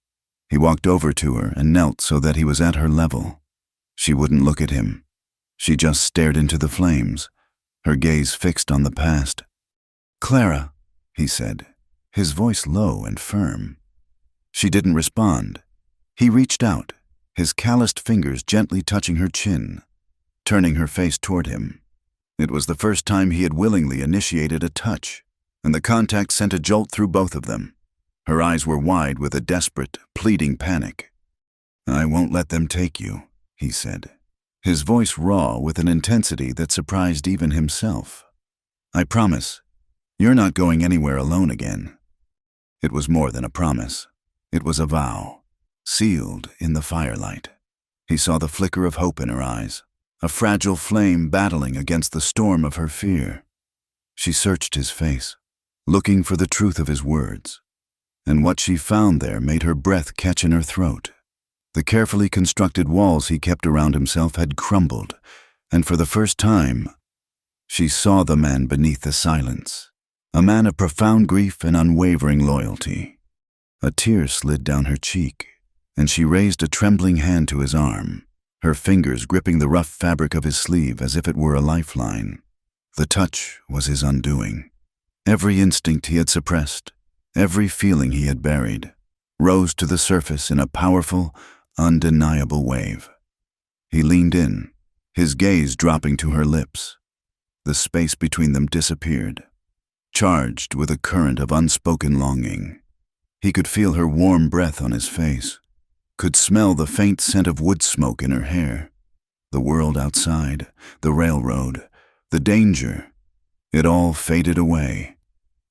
He walked over to her and knelt so that he was at her level. She wouldn't look at him. She just stared into the flames, her gaze fixed on the past. "Clara," he said, his voice low and firm. She didn't respond. He reached out, his calloused fingers gently touching her chin, turning her face toward him. It was the first time he had willingly initiated a touch, and the contact sent a jolt through both of them. Her eyes were wide with a desperate, pleading panic. "I won't let them take you," he said, his voice raw with an intensity that surprised even himself. "I promise, you're not going anywhere alone again." It was more than a promise. It was a vow, sealed in the firelight. He saw the flicker of hope in her eyes, a fragile flame battling against the storm of her fear. She searched his face, looking for the truth of his words, and what she found there made her breath catch in her throat. The carefully constructed walls he kept around himself had crumbled, and for the first time, she saw the man beneath the silence, a man of profound grief and unwavering loyalty. A tear slid down her cheek, and she raised a trembling hand to his arm, her fingers gripping the rough fabric of his sleeve as if it were a lifeline. The touch was his undoing. Every instinct he had suppressed, every feeling he had buried, rose to the surface in a powerful, undeniable wave. He leaned in, his gaze dropping to her lips. The space between them disappeared, charged with a current of unspoken longing. He could feel her warm breath on his face, could smell the faint scent of wood smoke in her hair. The world outside, the railroad, the danger, it all faded away.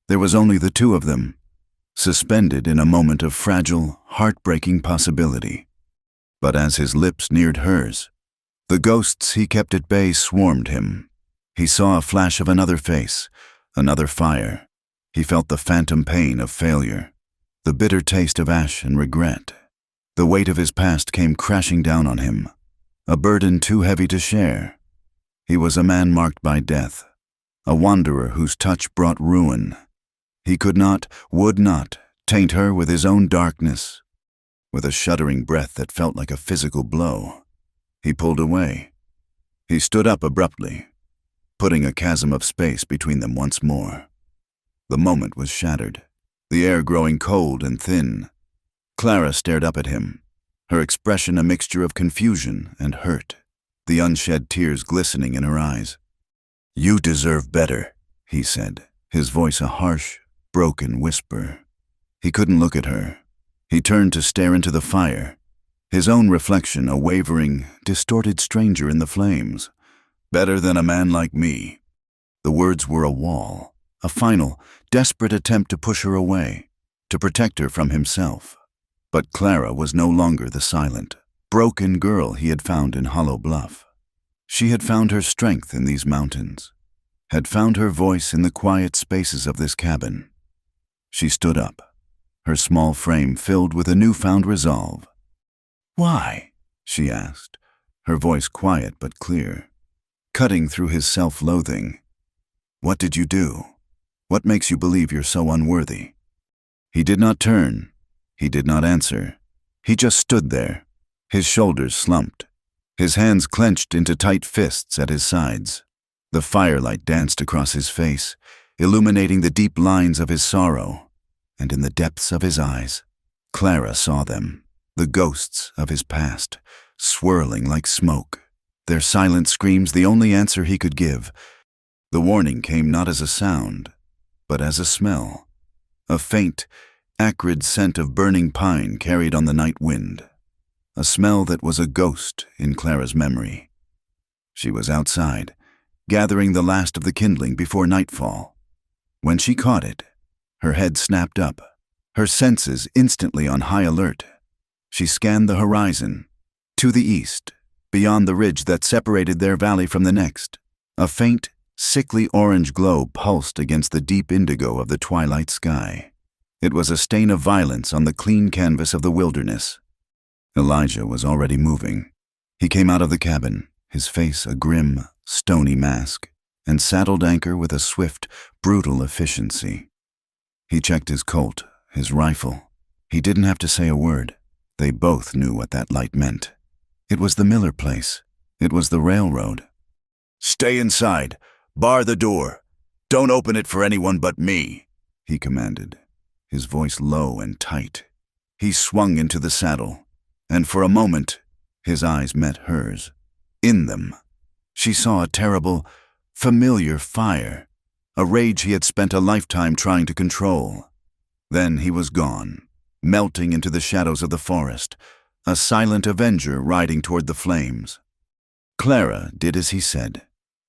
There was only the two of them, suspended in a moment of fragile, heartbreaking possibility. But as his lips neared hers, the ghosts he kept at bay swarmed him. He saw a flash of another face, another fire. He felt the phantom pain of failure, the bitter taste of ash and regret. The weight of his past came crashing down on him, a burden too heavy to share. He was a man marked by death, a wanderer whose touch brought ruin. He could not, would not, taint her with his own darkness. With a shuddering breath that felt like a physical blow, he pulled away. He stood up abruptly, putting a chasm of space between them once more. The moment was shattered, the air growing cold and thin. Clara stared up at him, her expression a mixture of confusion and hurt, the unshed tears glistening in her eyes. "You deserve better," he said, his voice a harsh, broken whisper. He couldn't look at her. He turned to stare into the fire, his own reflection a wavering, distorted stranger in the flames. "Better than a man like me." The words were a wall, a final, desperate attempt to push her away, to protect her from himself. But Clara was no longer the silent, broken girl he had found in Hollow Bluff. She had found her strength in these mountains, had found her voice in the quiet spaces of this cabin. She stood up, her small frame filled with a newfound resolve. "Why?" she asked, her voice quiet but clear, cutting through his self-loathing. "What did you do? What makes you believe you're so unworthy?" He did not turn. He did not answer. He just stood there, his shoulders slumped, his hands clenched into tight fists at his sides. The firelight danced across his face, illuminating the deep lines of his sorrow, and in the depths of his eyes, Clara saw them, the ghosts of his past, swirling like smoke, their silent screams the only answer he could give. The warning came not as a sound, but as a smell, a faint, acrid scent of burning pine carried on the night wind, a smell that was a ghost in Clara's memory. She was outside, gathering the last of the kindling before nightfall. When she caught it, her head snapped up, her senses instantly on high alert. She scanned the horizon, To the east, beyond the ridge that separated their valley from the next, a faint, sickly orange glow pulsed against the deep indigo of the twilight sky. It was a stain of violence on the clean canvas of the wilderness. Elijah was already moving. He came out of the cabin, his face a grim, stony mask, and saddled Anchor with a swift, brutal efficiency. He checked his Colt, his rifle. He didn't have to say a word. They both knew what that light meant. It was the Miller place. It was the railroad. "Stay inside. Bar the door. Don't open it for anyone but me," he commanded, his voice low and tight. He swung into the saddle, and for a moment, his eyes met hers. In them, she saw a terrible, familiar fire, a rage he had spent a lifetime trying to control. Then he was gone, melting into the shadows of the forest, a silent avenger riding toward the flames. Clara did as he said.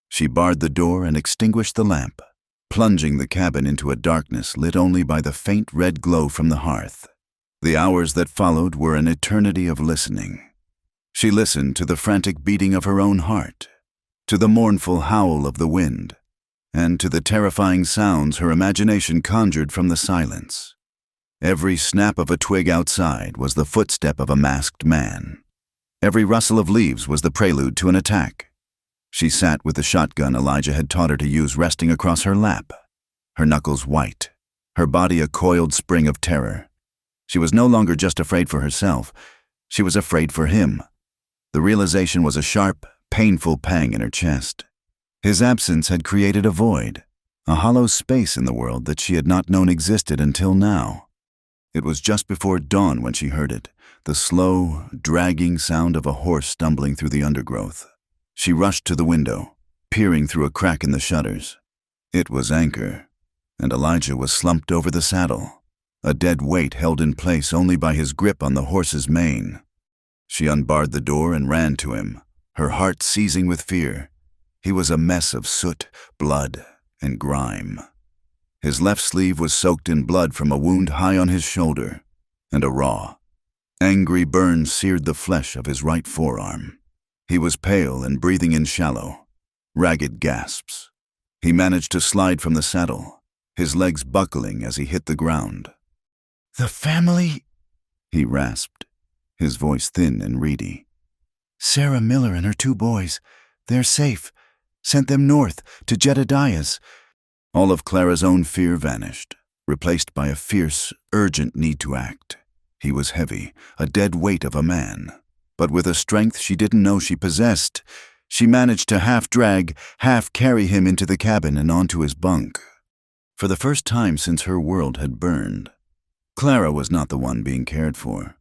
She barred the door and extinguished the lamp, plunging the cabin into a darkness lit only by the faint red glow from the hearth. The hours that followed were an eternity of listening. She listened to the frantic beating of her own heart, to the mournful howl of the wind, and to the terrifying sounds her imagination conjured from the silence. Every snap of a twig outside was the footstep of a masked man. Every rustle of leaves was the prelude to an attack. She sat with the shotgun Elijah had taught her to use resting across her lap, her knuckles white, her body a coiled spring of terror. She was no longer just afraid for herself. She was afraid for him. The realization was a sharp, painful pang in her chest. His absence had created a void, a hollow space in the world that she had not known existed until now. It was just before dawn when she heard it, the slow, dragging sound of a horse stumbling through the undergrowth. She rushed to the window, peering through a crack in the shutters. It was Anchor, and Elijah was slumped over the saddle, a dead weight held in place only by his grip on the horse's mane. She unbarred the door and ran to him, her heart seizing with fear. He was a mess of soot, blood, and grime. His left sleeve was soaked in blood from a wound high on his shoulder, and a raw, angry burn seared the flesh of his right forearm. He was pale and breathing in shallow, ragged gasps. He managed to slide from the saddle, his legs buckling as he hit the ground. "The family?" he rasped, his voice thin and reedy. "Sarah Miller and her 2 boys. They're safe. Sent them north, to Jedediah's." All of Clara's own fear vanished, replaced by a fierce, urgent need to act. He was heavy, a dead weight of a man. But with a strength she didn't know she possessed, she managed to half-drag, half-carry him into the cabin and onto his bunk. For the first time since her world had burned, Clara was not the one being cared for.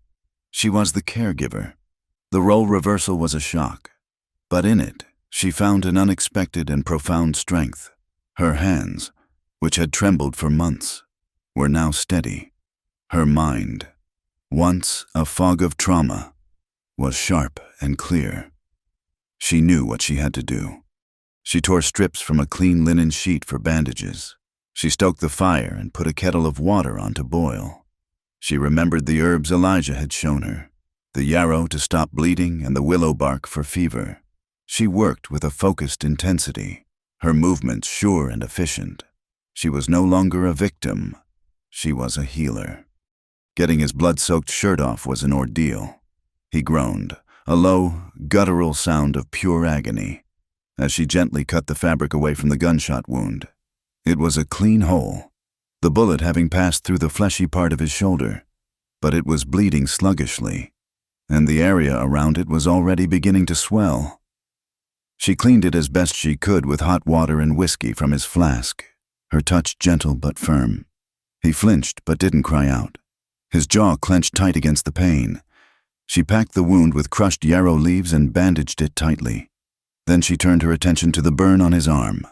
She was the caregiver. The role reversal was a shock, but in it, she found an unexpected and profound strength. Her hands, which had trembled for months, were now steady. Her mind, once a fog of trauma, was sharp and clear. She knew what she had to do. She tore strips from a clean linen sheet for bandages. She stoked the fire and put a kettle of water on to boil. She remembered the herbs Elijah had shown her, the yarrow to stop bleeding and the willow bark for fever. She worked with a focused intensity, her movements sure and efficient. She was no longer a victim. She was a healer. Getting his blood-soaked shirt off was an ordeal. He groaned, a low, guttural sound of pure agony, as she gently cut the fabric away from the gunshot wound. It was a clean hole, the bullet having passed through the fleshy part of his shoulder, but it was bleeding sluggishly, and the area around it was already beginning to swell. She cleaned it as best she could with hot water and whiskey from his flask, her touch gentle but firm. He flinched but didn't cry out. His jaw clenched tight against the pain. She packed the wound with crushed yarrow leaves and bandaged it tightly. Then she turned her attention to the burn on his arm,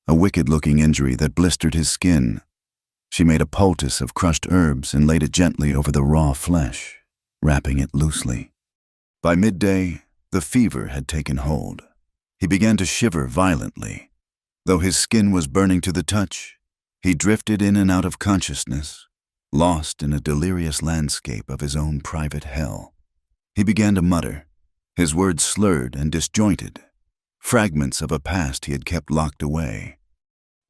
a wicked-looking injury that blistered his skin. She made a poultice of crushed herbs and laid it gently over the raw flesh, wrapping it loosely. By midday, the fever had taken hold. He began to shiver violently. Though his skin was burning to the touch, he drifted in and out of consciousness, lost in a delirious landscape of his own private hell. He began to mutter, His words slurred and disjointed, fragments of a past he had kept locked away.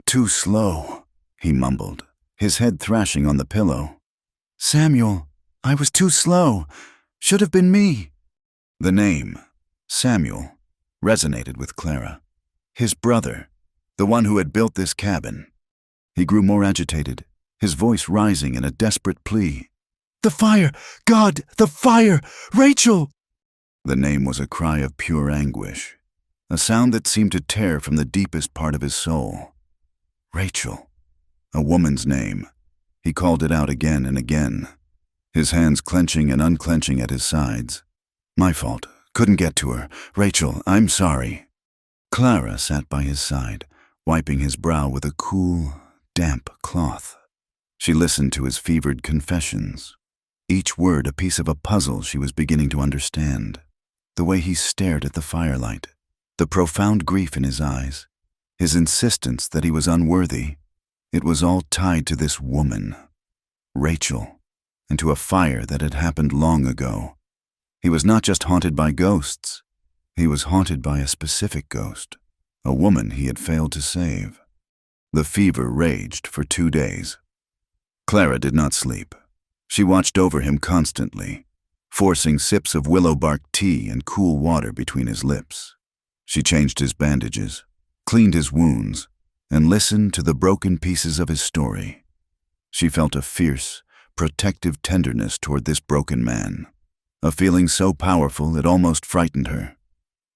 "Too slow," he mumbled, his head thrashing on the pillow. "Samuel, I was too slow. Should have been me." The name, Samuel, resonated with Clara. His brother, the one who had built this cabin. He grew more agitated, his voice rising in a desperate plea. "The fire! God, the fire! Rachel!" The name was a cry of pure anguish, a sound that seemed to tear from the deepest part of his soul. Rachel. A woman's name. He called it out again and again, his hands clenching and unclenching at his sides. "My fault. Couldn't get to her. Rachel, I'm sorry." Clara sat by his side, wiping his brow with a cool, damp cloth. She listened to his fevered confessions, each word a piece of a puzzle she was beginning to understand. The way he stared at the firelight, the profound grief in his eyes, his insistence that he was unworthy, it was all tied to this woman, Rachel, and to a fire that had happened long ago. He was not just haunted by ghosts, he was haunted by a specific ghost, a woman he had failed to save. The fever raged for 2 days. Clara did not sleep. She watched over him constantly, forcing sips of willow bark tea and cool water between his lips. She changed his bandages, cleaned his wounds, and listened to the broken pieces of his story. She felt a fierce, protective tenderness toward this broken man, a feeling so powerful it almost frightened her.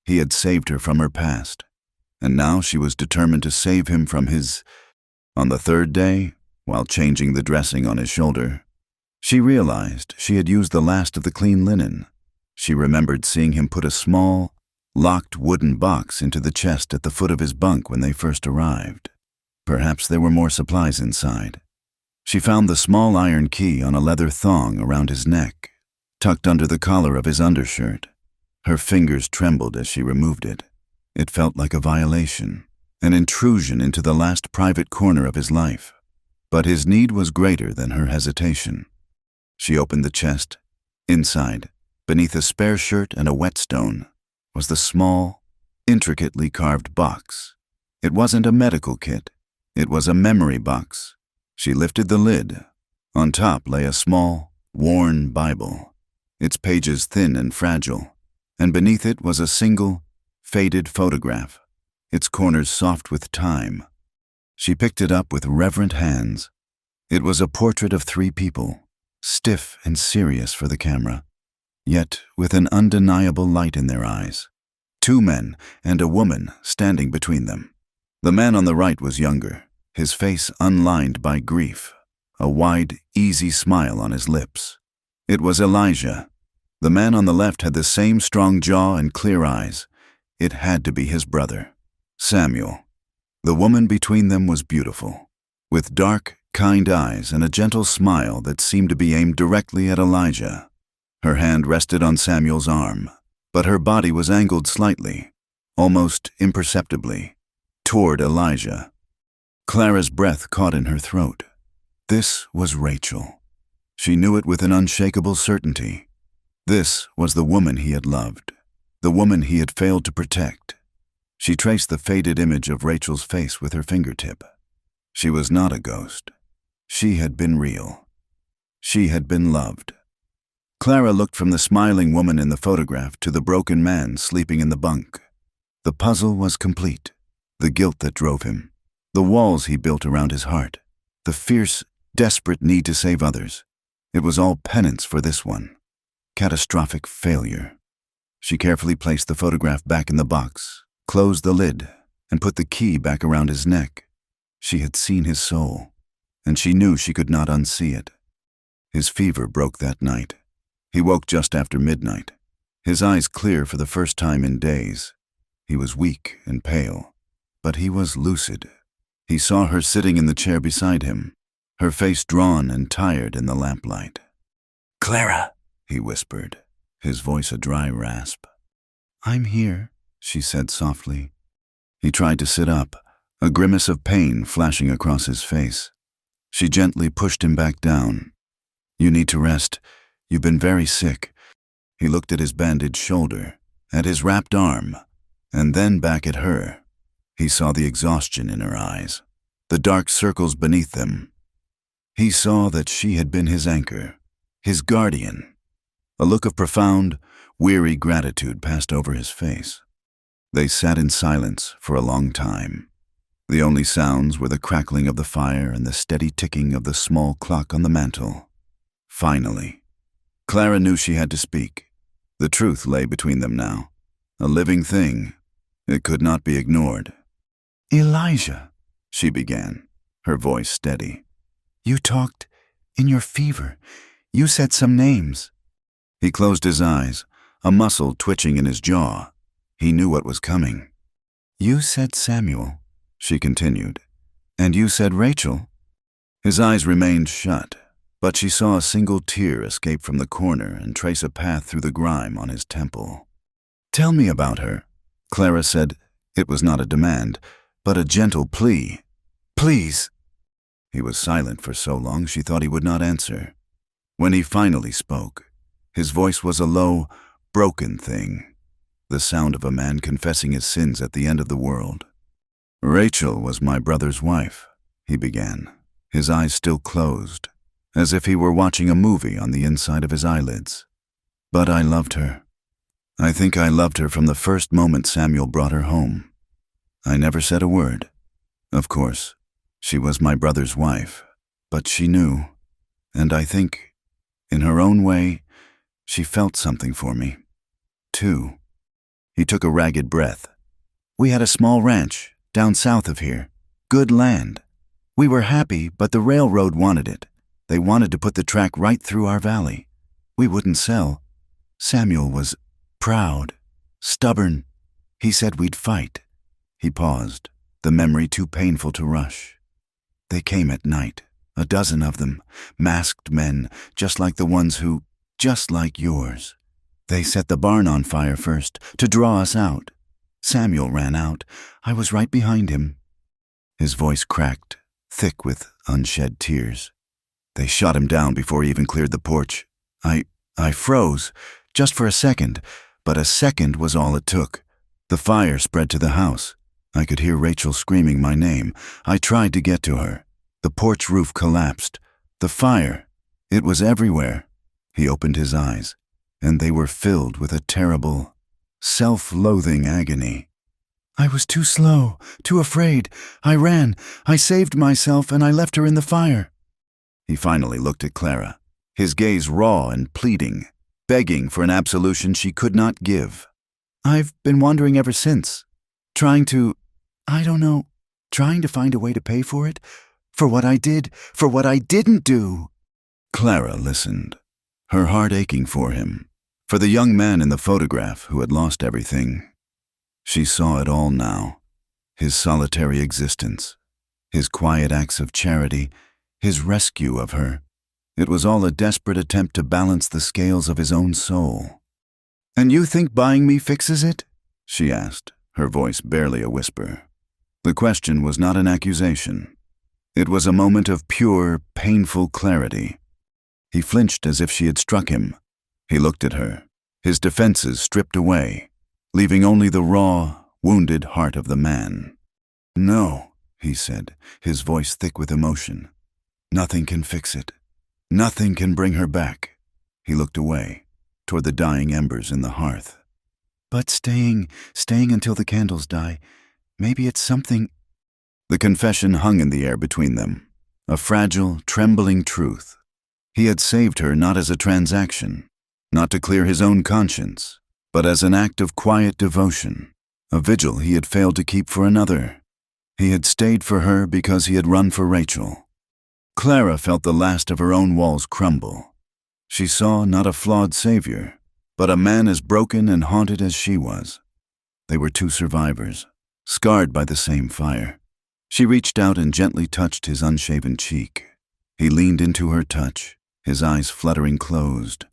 He had saved her from her past, and now she was determined to save him from his. On the 3rd day, while changing the dressing on his shoulder, she realized she had used the last of the clean linen. She remembered seeing him put a small, locked wooden box into the chest at the foot of his bunk when they first arrived. Perhaps there were more supplies inside. She found the small iron key on a leather thong around his neck, tucked under the collar of his undershirt. Her fingers trembled as she removed it. It felt like a violation, an intrusion into the last private corner of his life. But his need was greater than her hesitation. She opened the chest. Inside, beneath a spare shirt and a whetstone, was the small, intricately carved box. It wasn't a medical kit. It was a memory box. She lifted the lid. On top lay a small, worn Bible, its pages thin and fragile, and beneath it was a single, faded photograph, its corners soft with time. She picked it up with reverent hands. It was a portrait of 3 people, stiff and serious for the camera, yet with an undeniable light in their eyes. 2 men and a woman standing between them. The man on the right was younger, his face unlined by grief, a wide, easy smile on his lips. It was Elijah. The man on the left had the same strong jaw and clear eyes. It had to be his brother, Samuel. The woman between them was beautiful, with dark, kind eyes and a gentle smile that seemed to be aimed directly at Elijah. Her hand rested on Samuel's arm, but her body was angled slightly, almost imperceptibly, toward Elijah. Clara's breath caught in her throat. This was Rachel. She knew it with an unshakable certainty. This was the woman he had loved, the woman he had failed to protect. She traced the faded image of Rachel's face with her fingertip. She was not a ghost. She had been real. She had been loved. Clara looked from the smiling woman in the photograph to the broken man sleeping in the bunk. The puzzle was complete. The guilt that drove him, the walls he built around his heart, the fierce, desperate need to save others. It was all penance for this one. Catastrophic failure. She carefully placed the photograph back in the box, closed the lid, and put the key back around his neck. She had seen his soul, and she knew she could not unsee it. His fever broke that night. He woke just after midnight, his eyes clear for the first time in days. He was weak and pale, but he was lucid. He saw her sitting in the chair beside him, her face drawn and tired in the lamplight. "Clara," he whispered, his voice a dry rasp. "I'm here," she said softly. He tried to sit up, a grimace of pain flashing across his face. She gently pushed him back down. "You need to rest. You've been very sick." He looked at his bandaged shoulder, at his wrapped arm, and then back at her. He saw the exhaustion in her eyes, the dark circles beneath them. He saw that she had been his anchor, his guardian. A look of profound, weary gratitude passed over his face. They sat in silence for a long time. The only sounds were the crackling of the fire and the steady ticking of the small clock on the mantel. Finally, Clara knew she had to speak. The truth lay between them now, a living thing. It could not be ignored. "Elijah," she began, her voice steady. "You talked in your fever. You said some names." He closed his eyes, a muscle twitching in his jaw. He knew what was coming. "You said Samuel," she continued. "and you said Rachel." His eyes remained shut, but she saw a single tear escape from the corner and trace a path through the grime on his temple. "Tell me about her," Clara said. It was not a demand, but a gentle plea. "Please." He was silent for so long she thought he would not answer. When he finally spoke, his voice was a low, broken thing, the sound of a man confessing his sins at the end of the world. "Rachel was my brother's wife," he began, his eyes still closed, as if he were watching a movie on the inside of his eyelids. "But I loved her. I think I loved her from the first moment Samuel brought her home. I never said a word. Of course, she was my brother's wife, but she knew, and I think, in her own way, she felt something for me, too." He took a ragged breath. "We had a small ranch down south of here. Good land. We were happy, but the railroad wanted it. They wanted to put the track right through our valley. We wouldn't sell. Samuel was proud, stubborn. He said we'd fight." He paused, the memory too painful to rush. "They came at night, a dozen of them, masked men, just like the ones who, just like yours. They set the barn on fire first, to draw us out. Samuel ran out. I was right behind him." His voice cracked, thick with unshed tears. "They shot him down before he even cleared the porch. I froze, just for a second, but a second was all it took. The fire spread to the house. I could hear Rachel screaming my name. I tried to get to her. The porch roof collapsed. The fire, it was everywhere." He opened his eyes, and they were filled with a terrible, self-loathing agony. "I was too slow, too afraid. I ran. I saved myself, and I left her in the fire." He finally looked at Clara, his gaze raw and pleading, begging for an absolution she could not give. "I've been wandering ever since, trying to find a way to pay for it, for what I did, for what I didn't do." Clara listened, her heart aching for him, for the young man in the photograph who had lost everything. She saw it all now, his solitary existence, his quiet acts of charity, his rescue of her. It was all a desperate attempt to balance the scales of his own soul. "And you think buying me fixes it?" she asked, her voice barely a whisper. The question was not an accusation. It was a moment of pure, painful clarity. He flinched as if she had struck him. He looked at her, his defenses stripped away, leaving only the raw, wounded heart of the man. "No," he said, his voice thick with emotion. "Nothing can fix it. Nothing can bring her back." He looked away, toward the dying embers in the hearth. "But staying until the candles die, maybe it's something." The confession hung in the air between them, a fragile, trembling truth. He had saved her not as a transaction, not to clear his own conscience, but as an act of quiet devotion, a vigil he had failed to keep for another. He had stayed for her because he had run for Rachel. Clara felt the last of her own walls crumble. She saw not a flawed savior, but a man as broken and haunted as she was. They were two survivors, scarred by the same fire. She reached out and gently touched his unshaven cheek. He leaned into her touch, his eyes fluttering closed,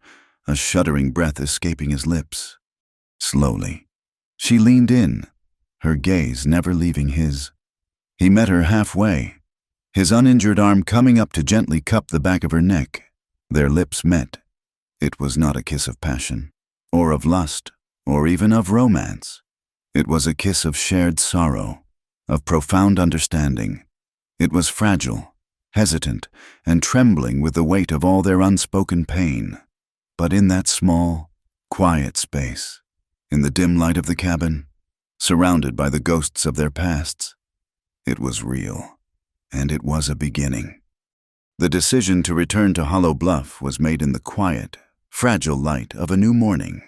a shuddering breath escaping his lips. Slowly, she leaned in, her gaze never leaving his. He met her halfway, his uninjured arm coming up to gently cup the back of her neck. Their lips met. It was not a kiss of passion, or of lust, or even of romance. It was a kiss of shared sorrow, of profound understanding. It was fragile, hesitant, and trembling with the weight of all their unspoken pain. But in that small, quiet space, in the dim light of the cabin, surrounded by the ghosts of their pasts, it was real, and it was a beginning. The decision to return to Hollow Bluff was made in the quiet, fragile light of a new morning.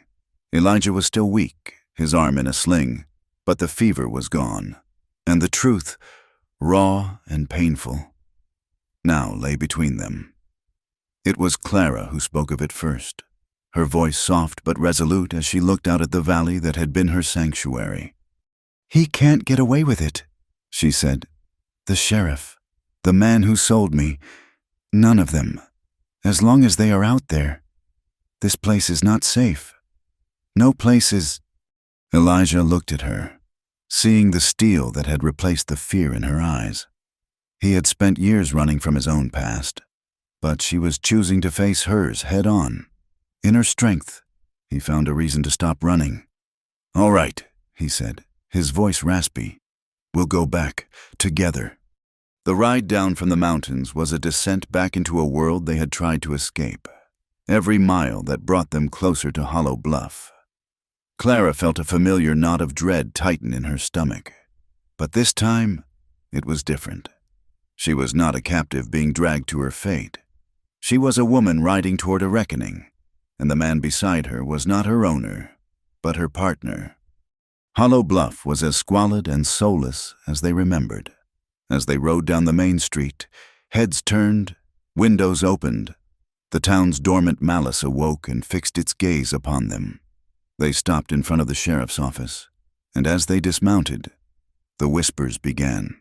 Elijah was still weak, his arm in a sling, but the fever was gone, and the truth, raw and painful, now lay between them. It was Clara who spoke of it first, her voice soft but resolute as she looked out at the valley that had been her sanctuary. "He can't get away with it," she said. "The sheriff, the man who sold me, none of them. As long as they are out there, this place is not safe. No place is—" Elijah looked at her, seeing the steel that had replaced the fear in her eyes. He had spent years running from his own past, but she was choosing to face hers head on. In her strength, he found a reason to stop running. "All right," he said, his voice raspy. "We'll go back, together." The ride down from the mountains was a descent back into a world they had tried to escape, every mile that brought them closer to Hollow Bluff. Clara felt a familiar knot of dread tighten in her stomach, but this time it was different. She was not a captive being dragged to her fate. She was a woman riding toward a reckoning, and the man beside her was not her owner, but her partner. Hollow Bluff was as squalid and soulless as they remembered. As they rode down the main street, heads turned, windows opened, the town's dormant malice awoke and fixed its gaze upon them. They stopped in front of the sheriff's office, and as they dismounted, the whispers began,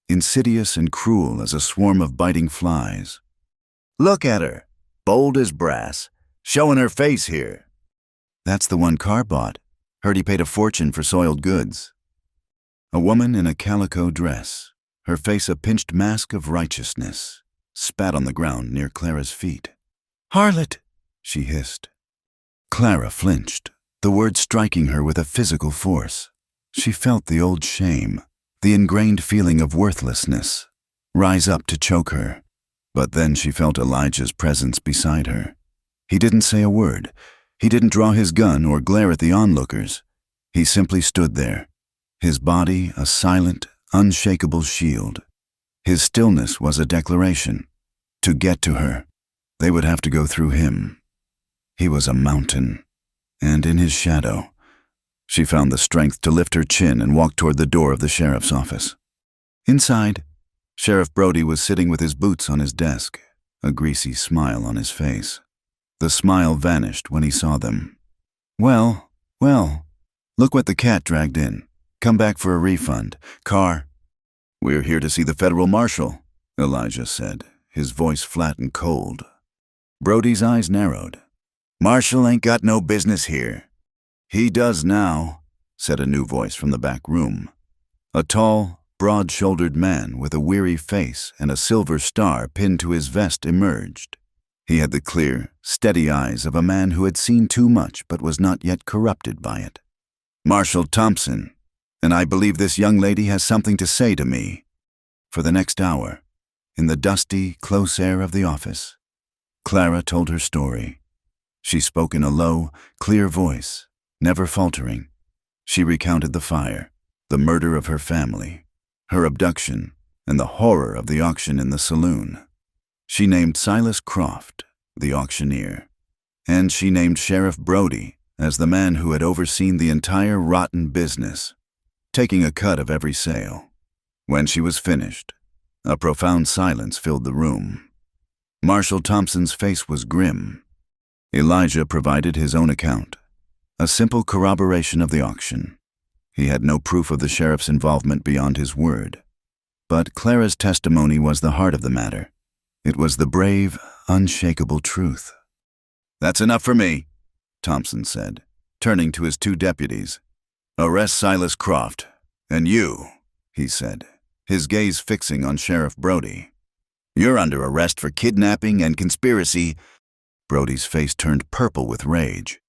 insidious and cruel as a swarm of biting flies. "Look at her, bold as brass, showing her face here." "That's the one Carr bought. Heard he paid a fortune for soiled goods." A woman in a calico dress, her face a pinched mask of righteousness, spat on the ground near Clara's feet. "Harlot!" she hissed. Clara flinched, the words striking her with a physical force. She felt the old shame, the ingrained feeling of worthlessness, rise up to choke her. But then she felt Elijah's presence beside her. He didn't say a word. He didn't draw his gun or glare at the onlookers. He simply stood there, his body a silent, unshakable shield. His stillness was a declaration. To get to her, they would have to go through him. He was a mountain, and in his shadow, she found the strength to lift her chin and walk toward the door of the sheriff's office. Inside, Sheriff Brody was sitting with his boots on his desk, a greasy smile on his face. The smile vanished when he saw them. Well, look what the cat dragged in. Come back for a refund. Carr." "We're here to see the federal marshal," Elijah said, his voice flat and cold. Brody's eyes narrowed. "Marshal ain't got no business here." "He does now," said a new voice from the back room. A tall, broad-shouldered man with a weary face and a silver star pinned to his vest emerged. He had the clear, steady eyes of a man who had seen too much but was not yet corrupted by it. "Marshal Thompson, and I believe this young lady has something to say to me." For the next hour, in the dusty, close air of the office, Clara told her story. She spoke in a low, clear voice, never faltering. She recounted the fire, the murder of her family, her abduction, and the horror of the auction in the saloon. She named Silas Croft, the auctioneer, and she named Sheriff Brody as the man who had overseen the entire rotten business, taking a cut of every sale. When she was finished, a profound silence filled the room. Marshal Thompson's face was grim. Elijah provided his own account, a simple corroboration of the auction. He had no proof of the sheriff's involvement beyond his word. But Clara's testimony was the heart of the matter. It was the brave, unshakable truth. "That's enough for me," Thompson said, turning to his two deputies. "Arrest Silas Croft. And you," he said, his gaze fixing on Sheriff Brody. "You're under arrest for kidnapping and conspiracy." Brody's face turned purple with rage.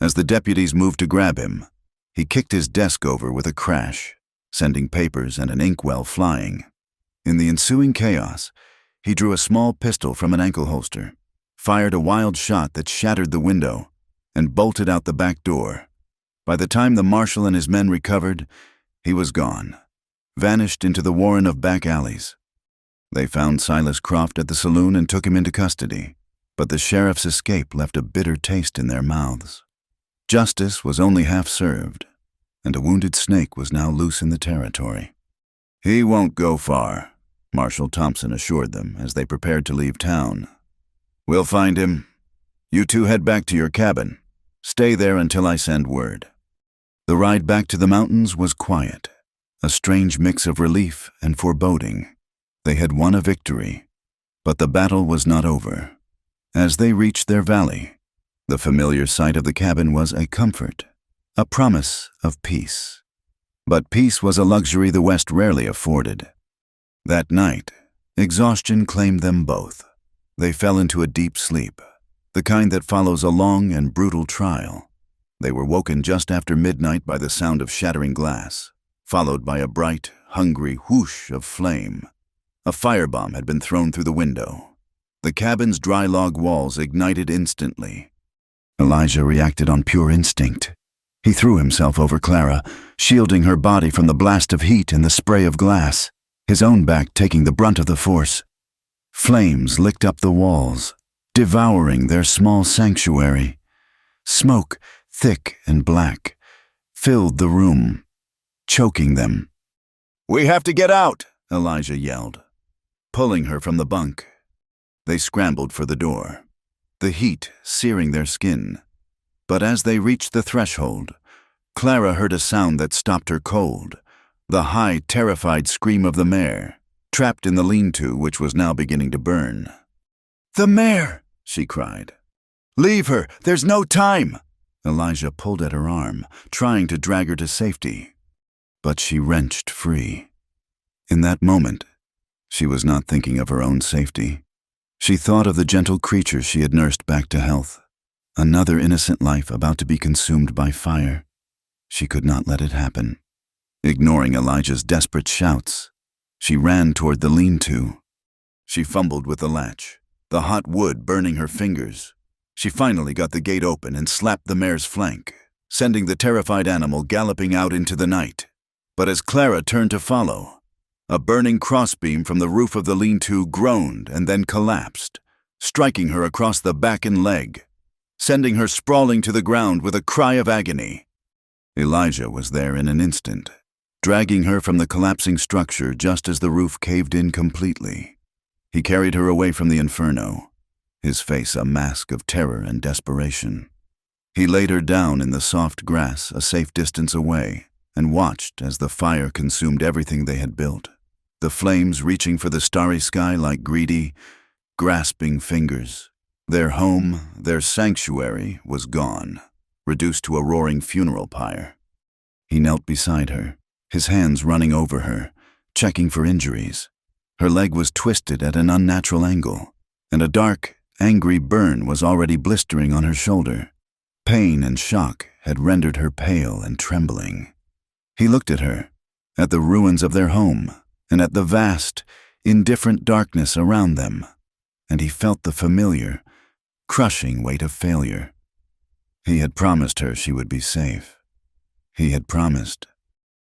As the deputies moved to grab him, he kicked his desk over with a crash, sending papers and an inkwell flying. In the ensuing chaos, he drew a small pistol from an ankle holster, fired a wild shot that shattered the window, and bolted out the back door. By the time the marshal and his men recovered, he was gone, vanished into the warren of back alleys. They found Silas Croft at the saloon and took him into custody, but the sheriff's escape left a bitter taste in their mouths. Justice was only half served, and a wounded snake was now loose in the territory. "He won't go far," Marshal Thompson assured them as they prepared to leave town. "We'll find him. You two head back to your cabin. Stay there until I send word." The ride back to the mountains was quiet, a strange mix of relief and foreboding. They had won a victory, but the battle was not over. As they reached their valley, the familiar sight of the cabin was a comfort, a promise of peace. But peace was a luxury the West rarely afforded. That night, exhaustion claimed them both. They fell into a deep sleep, the kind that follows a long and brutal trial. They were woken just after midnight by the sound of shattering glass, followed by a bright, hungry whoosh of flame. A firebomb had been thrown through the window. The cabin's dry log walls ignited instantly. Elijah reacted on pure instinct. He threw himself over Clara, shielding her body from the blast of heat and the spray of glass, his own back taking the brunt of the force. Flames licked up the walls, devouring their small sanctuary. Smoke, thick and black, filled the room, choking them. "We have to get out!" Elijah yelled, pulling her from the bunk. They scrambled for the door, the heat searing their skin. But as they reached the threshold, Clara heard a sound that stopped her cold, the high, terrified scream of the mare, trapped in the lean-to which was now beginning to burn. "The mare!" she cried. "Leave her! There's no time!" Elijah pulled at her arm, trying to drag her to safety. But she wrenched free. In that moment, she was not thinking of her own safety. She thought of the gentle creature she had nursed back to health, another innocent life about to be consumed by fire. She could not let it happen. Ignoring Elijah's desperate shouts, she ran toward the lean-to. She fumbled with the latch, the hot wood burning her fingers. She finally got the gate open and slapped the mare's flank, sending the terrified animal galloping out into the night. But as Clara turned to follow, a burning crossbeam from the roof of the lean-to groaned and then collapsed, striking her across the back and leg, sending her sprawling to the ground with a cry of agony. Elijah was there in an instant, dragging her from the collapsing structure just as the roof caved in completely. He carried her away from the inferno, his face a mask of terror and desperation. He laid her down in the soft grass a safe distance away and watched as the fire consumed everything they had built, the flames reaching for the starry sky like greedy, grasping fingers. Their home, their sanctuary, was gone, reduced to a roaring funeral pyre. He knelt beside her, his hands running over her, checking for injuries. Her leg was twisted at an unnatural angle, and a dark, angry burn was already blistering on her shoulder. Pain and shock had rendered her pale and trembling. He looked at her, at the ruins of their home, and at the vast, indifferent darkness around them, and he felt the familiar, crushing weight of failure. He had promised her she would be safe. He had promised.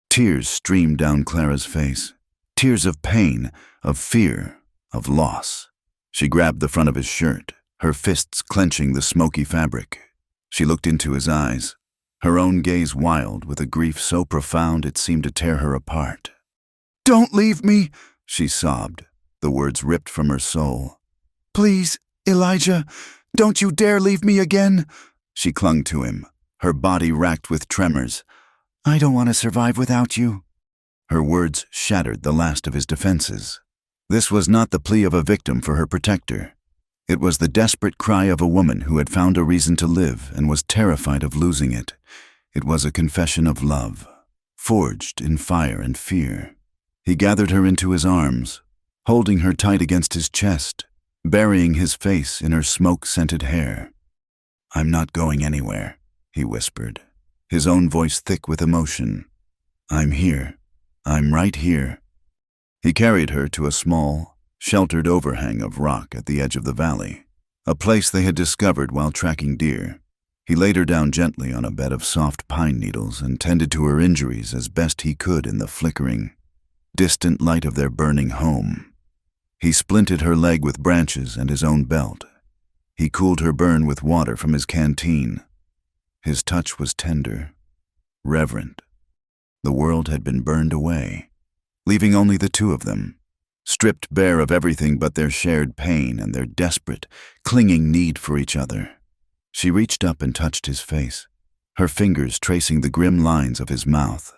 Tears streamed down Clara's face, tears of pain, of fear, of loss. She grabbed the front of his shirt, her fists clenching the smoky fabric. She looked into his eyes, her own gaze wild with a grief so profound it seemed to tear her apart. "Don't leave me," she sobbed, the words ripped from her soul. "Please, Elijah, don't you dare leave me again." She clung to him, her body racked with tremors. "I don't want to survive without you." Her words shattered the last of his defenses. This was not the plea of a victim for her protector. It was the desperate cry of a woman who had found a reason to live and was terrified of losing it. It was a confession of love, forged in fire and fear. He gathered her into his arms, holding her tight against his chest, burying his face in her smoke-scented hair. "I'm not going anywhere," he whispered, his own voice thick with emotion. I'm here. I'm right here. He carried her to a small, sheltered overhang of rock at the edge of the valley, a place they had discovered while tracking deer. He laid her down gently on a bed of soft pine needles and tended to her injuries as best he could in the flickering, distant light of their burning home. He splinted her leg with branches and his own belt. He cooled her burn with water from his canteen. His touch was tender, reverent. The world had been burned away, leaving only the two of them, stripped bare of everything but their shared pain and their desperate, clinging need for each other. She reached up and touched his face, her fingers tracing the grim lines of his mouth.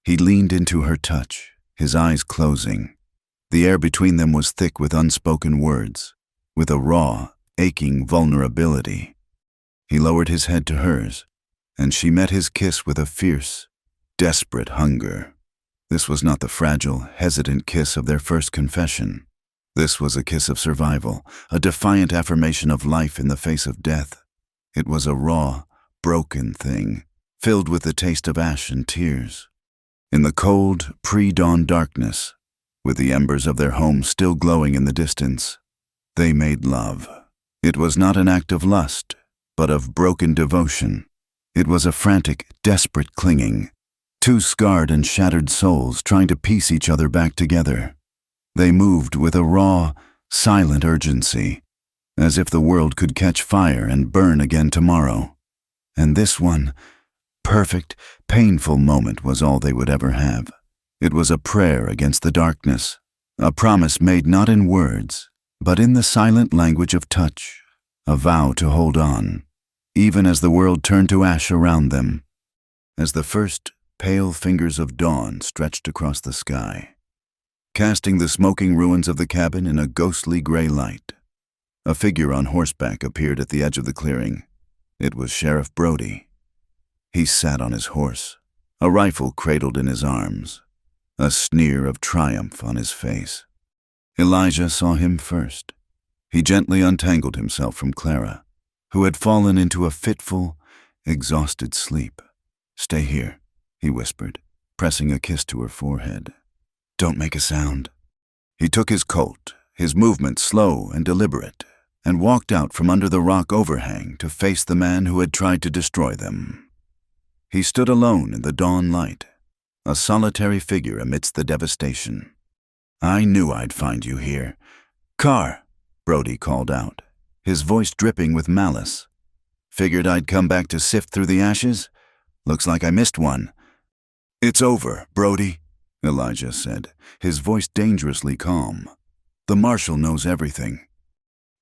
He leaned into her touch, his eyes closing. The air between them was thick with unspoken words, with a raw, aching vulnerability. He lowered his head to hers, and she met his kiss with a fierce, desperate hunger. This was not the fragile, hesitant kiss of their first confession. This was a kiss of survival, a defiant affirmation of life in the face of death. It was a raw, broken thing, filled with the taste of ash and tears. In the cold, pre-dawn darkness, with the embers of their home still glowing in the distance, they made love. It was not an act of lust, but of broken devotion. It was a frantic, desperate clinging, two scarred and shattered souls trying to piece each other back together. They moved with a raw, silent urgency, as if the world could catch fire and burn again tomorrow. And this one, perfect, painful moment was all they would ever have. It was a prayer against the darkness, a promise made not in words, but in the silent language of touch, a vow to hold on, even as the world turned to ash around them, as the first pale fingers of dawn stretched across the sky, casting the smoking ruins of the cabin in a ghostly gray light. A figure on horseback appeared at the edge of the clearing. It was Sheriff Brody. He sat on his horse, a rifle cradled in his arms, a sneer of triumph on his face. Elijah saw him first. He gently untangled himself from Clara, who had fallen into a fitful, exhausted sleep. "Stay here," he whispered, pressing a kiss to her forehead. "Don't make a sound." He took his Colt, his movements slow and deliberate, and walked out from under the rock overhang to face the man who had tried to destroy them. He stood alone in the dawn light, a solitary figure amidst the devastation. "I knew I'd find you here." "Car," Brody called out, his voice dripping with malice. "Figured I'd come back to sift through the ashes? Looks like I missed one." "It's over, Brody," Elijah said, his voice dangerously calm. "The marshal knows everything."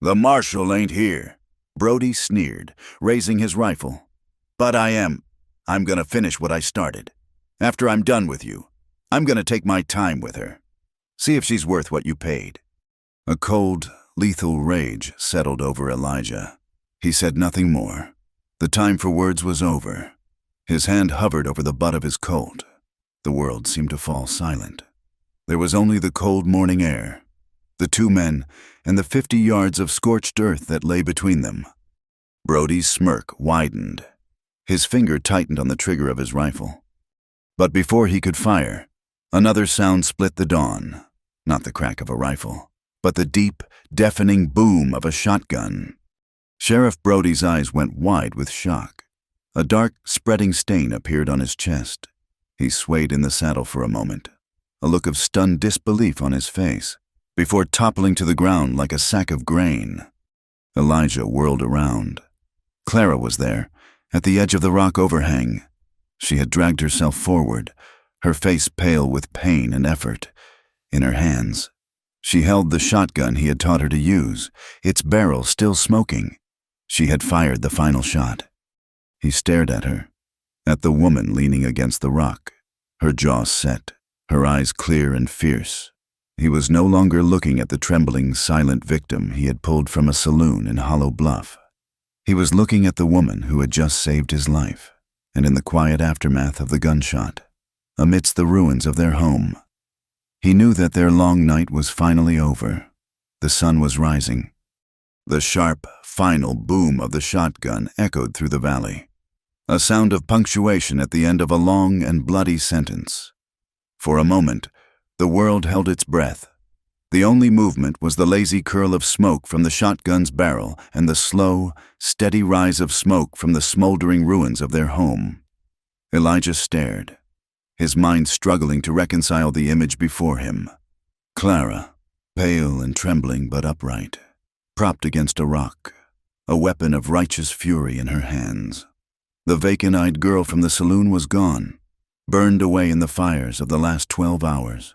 "The marshal ain't here," Brody sneered, raising his rifle. "But I'm gonna finish what I started. After I'm done with you, I'm gonna take my time with her. See if she's worth what you paid." A cold, lethal rage settled over Elijah. He said nothing more. The time for words was over. His hand hovered over the butt of his Colt. The world seemed to fall silent. There was only the cold morning air, the two men, and the 50 yards of scorched earth that lay between them. Brody's smirk widened. His finger tightened on the trigger of his rifle. But before he could fire, another sound split the dawn. Not the crack of a rifle, but the deep, deafening boom of a shotgun. Sheriff Brody's eyes went wide with shock. A dark, spreading stain appeared on his chest. He swayed in the saddle for a moment, a look of stunned disbelief on his face, before toppling to the ground like a sack of grain. Elijah whirled around. Clara was there, at the edge of the rock overhang. She had dragged herself forward, her face pale with pain and effort. In her hands, she held the shotgun he had taught her to use, its barrel still smoking. She had fired the final shot. He stared at her, at the woman leaning against the rock, her jaw set, her eyes clear and fierce. He was no longer looking at the trembling, silent victim he had pulled from a saloon in Hollow Bluff. He was looking at the woman who had just saved his life, and in the quiet aftermath of the gunshot, amidst the ruins of their home, he knew that their long night was finally over. The sun was rising. The sharp, final boom of the shotgun echoed through the valley. a sound of punctuation at the end of a long and bloody sentence. For a moment, the world held its breath. The only movement was the lazy curl of smoke from the shotgun's barrel and the slow, steady rise of smoke from the smoldering ruins of their home. Elijah stared, his mind struggling to reconcile the image before him. Clara, pale and trembling but upright, propped against a rock, a weapon of righteous fury in her hands. The vacant-eyed girl from the saloon was gone, burned away in the fires of the last 12 hours.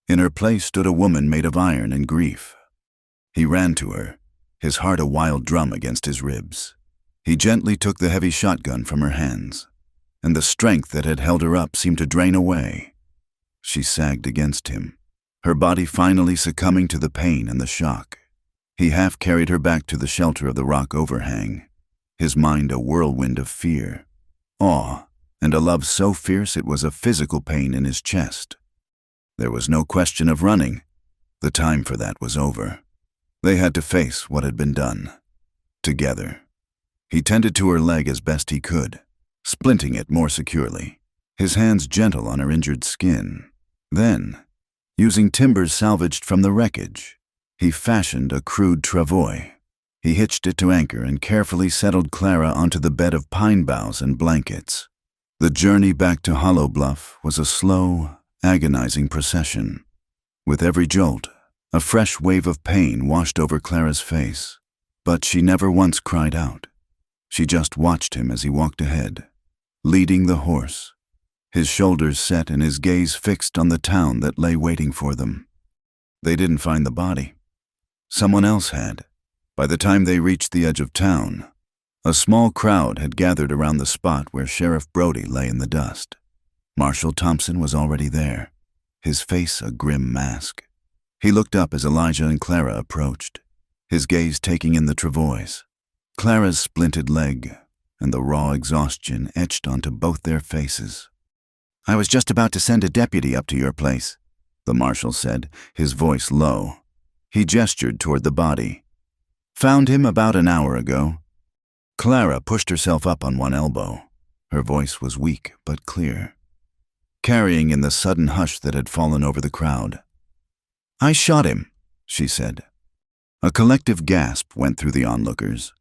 In her place stood a woman made of iron and grief. He ran to her, his heart a wild drum against his ribs. He gently took the heavy shotgun from her hands, and the strength that had held her up seemed to drain away. She sagged against him, her body finally succumbing to the pain and the shock. He half carried her back to the shelter of the rock overhang, his mind a whirlwind of fear, awe, and a love so fierce it was a physical pain in his chest. There was no question of running. The time for that was over. They had to face what had been done. Together. He tended to her leg as best he could, splinting it more securely, his hands gentle on her injured skin. Then, using timbers salvaged from the wreckage, he fashioned a crude travois. He hitched it to anchor and carefully settled Clara onto the bed of pine boughs and blankets. The journey back to Hollow Bluff was a slow, agonizing procession. With every jolt, a fresh wave of pain washed over Clara's face, but she never once cried out. She just watched him as he walked ahead, leading the horse, his shoulders set and his gaze fixed on the town that lay waiting for them. They didn't find the body. Someone else had. By the time they reached the edge of town, a small crowd had gathered around the spot where Sheriff Brody lay in the dust. Marshal Thompson was already there, his face a grim mask. He looked up as Elijah and Clara approached, his gaze taking in the travois, Clara's splinted leg, and the raw exhaustion etched onto both their faces. "I was just about to send a deputy up to your place," the marshal said, his voice low. He gestured toward the body. "Found him about an hour ago." Clara pushed herself up on one elbow. Her voice was weak but clear, carrying in the sudden hush that had fallen over the crowd. "I shot him," she said. A collective gasp went through the onlookers.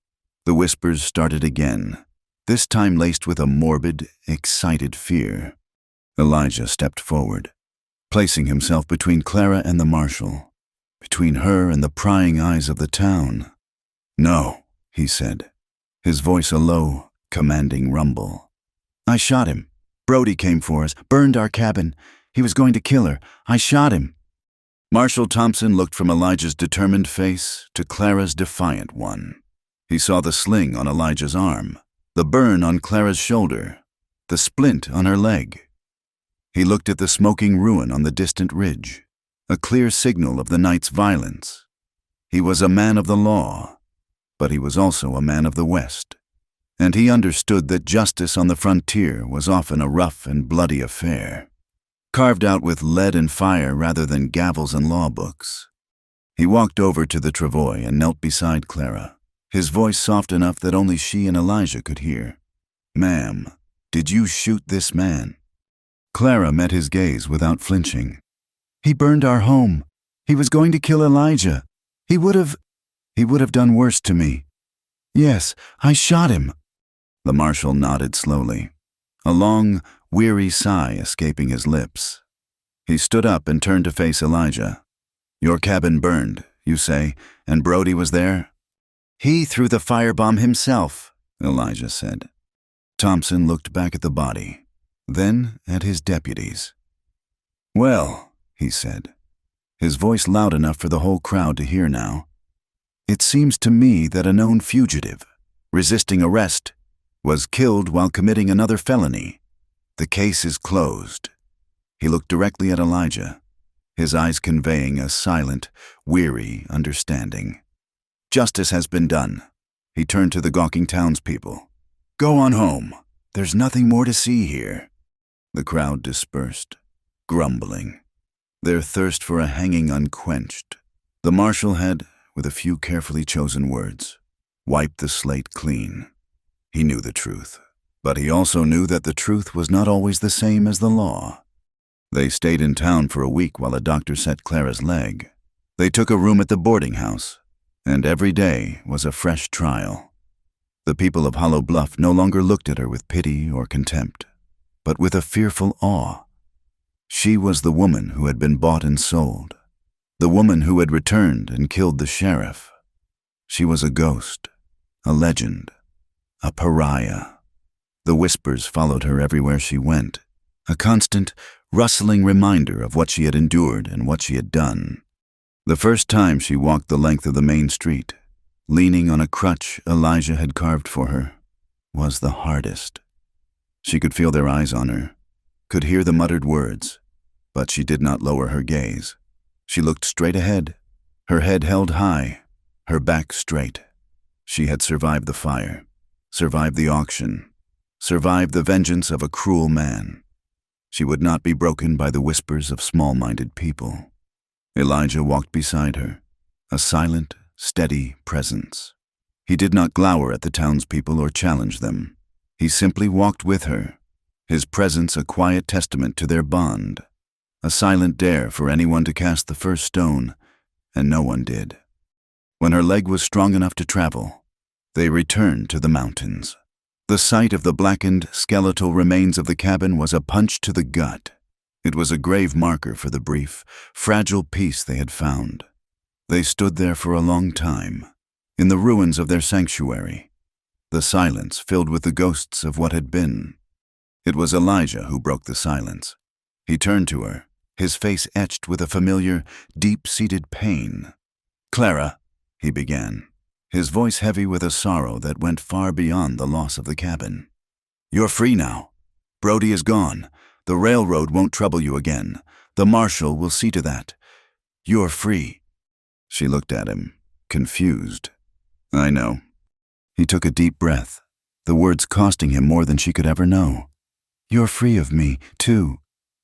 The whispers started again, this time laced with a morbid, excited fear. Elijah stepped forward, placing himself between Clara and the marshal, between her and the prying eyes of the town. "No," he said, his voice a low, commanding rumble. "I shot him. Brody came for us, burned our cabin. He was going to kill her. I shot him." Marshal Thompson looked from Elijah's determined face to Clara's defiant one. He saw the sling on Elijah's arm, the burn on Clara's shoulder, the splint on her leg. He looked at the smoking ruin on the distant ridge, a clear signal of the night's violence. He was a man of the law, but he was also a man of the West, and he understood that justice on the frontier was often a rough and bloody affair, carved out with lead and fire rather than gavels and law books. He walked over to the travois and knelt beside Clara, his voice soft enough that only she and Elijah could hear. "Ma'am, did you shoot this man?" Clara met his gaze without flinching. "He burned our home. He was going to kill Elijah. He would have done worse to me. Yes, I shot him." The marshal nodded slowly, a long, weary sigh escaping his lips. He stood up and turned to face Elijah. "Your cabin burned, you say, and Brody was there?" "He threw the firebomb himself," Elijah said. Thompson looked back at the body, then at his deputies. "Well," he said, his voice loud enough for the whole crowd to hear now, "it seems to me that a known fugitive, resisting arrest, was killed while committing another felony. The case is closed." He looked directly at Elijah, his eyes conveying a silent, weary understanding. "Justice has been done." He turned to the gawking townspeople. "Go on home. There's nothing more to see here." The crowd dispersed, grumbling, their thirst for a hanging unquenched. The marshal had, with a few carefully chosen words, wiped the slate clean. He knew the truth, But he also knew that the truth was not always the same as the law. They stayed in town for a week while a doctor set Clara's leg. They took a room at the boarding house, and every day was a fresh trial. The people of Hollow Bluff no longer looked at her with pity or contempt, but with a fearful awe. She was the woman who had been bought and sold, the woman who had returned and killed the sheriff. She was a ghost, a legend, a pariah. The whispers followed her everywhere she went, a constant, rustling reminder of what she had endured and what she had done. The first time she walked the length of the main street, leaning on a crutch Elijah had carved for her, was the hardest. She could feel their eyes on her, could hear the muttered words, but she did not lower her gaze. She looked straight ahead, her head held high, her back straight. She had survived the fire, survived the auction, survived the vengeance of a cruel man. She would not be broken by the whispers of small-minded people. Elijah walked beside her, a silent, steady presence. He did not glower at the townspeople or challenge them. He simply walked with her, his presence a quiet testament to their bond, a silent dare for anyone to cast the first stone, and no one did. When her leg was strong enough to travel, they returned to the mountains. The sight of the blackened, skeletal remains of the cabin was a punch to the gut. It was a grave marker for the brief, fragile peace they had found. They stood there for a long time, in the ruins of their sanctuary, the silence filled with the ghosts of what had been. It was Elijah who broke the silence. He turned to her, his face etched with a familiar, deep-seated pain. "Clara," he began, his voice heavy with a sorrow that went far beyond the loss of the cabin. "You're free now. Brody is gone. The railroad won't trouble you again. The marshal will see to that. You're free." She looked at him, confused. "I know." He took a deep breath, the words costing him more than she could ever know. "You're free of me, too.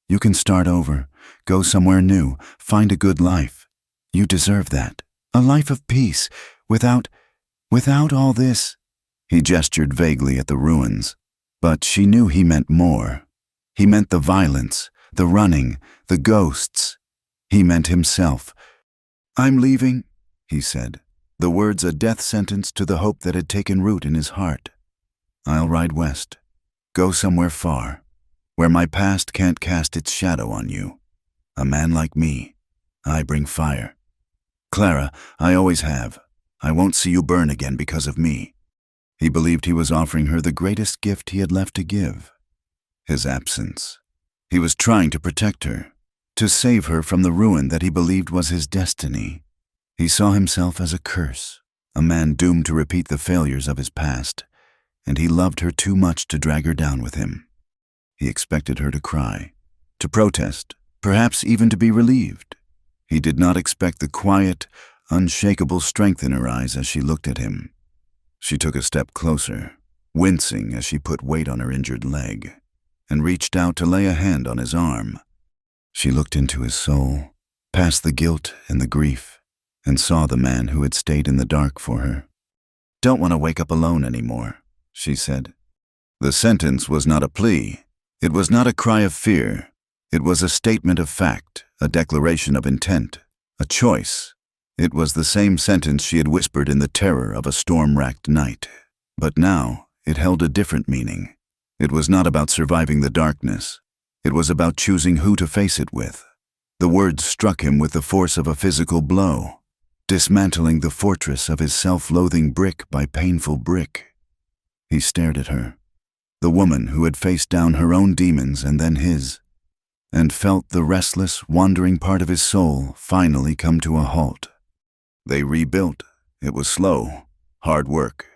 You can start over, go somewhere new, find a good life. You deserve that. A life of peace, without all this." He gestured vaguely at the ruins, but she knew he meant more. He meant the violence, the running, the ghosts. He meant himself. "I'm leaving," he said, the words a death sentence to the hope that had taken root in his heart. "I'll ride west, go somewhere far, where my past can't cast its shadow on you. A man like me, I bring fire. Clara, I always have. I won't see you burn again because of me." He believed he was offering her the greatest gift he had left to give, his absence. He was trying to protect her, to save her from the ruin that he believed was his destiny. He saw himself as a curse, a man doomed to repeat the failures of his past, and he loved her too much to drag her down with him. He expected her to cry, to protest, perhaps even to be relieved. He did not expect the quiet, unshakable strength in her eyes as she looked at him. She took a step closer, wincing as she put weight on her injured leg, and reached out to lay a hand on his arm. She looked into his soul, past the guilt and the grief, and saw the man who had stayed in the dark for her. "Don't want to wake up alone anymore," she said. The sentence was not a plea. It was not a cry of fear. It was a statement of fact, a declaration of intent, a choice. It was the same sentence she had whispered in the terror of a storm-racked night. But now it held a different meaning. It was not about surviving the darkness. It was about choosing who to face it with. The words struck him with the force of a physical blow, dismantling the fortress of his self-loathing brick by painful brick. He stared at her, the woman who had faced down her own demons and then his, and felt the restless, wandering part of his soul finally come to a halt. They rebuilt. It was slow, hard work.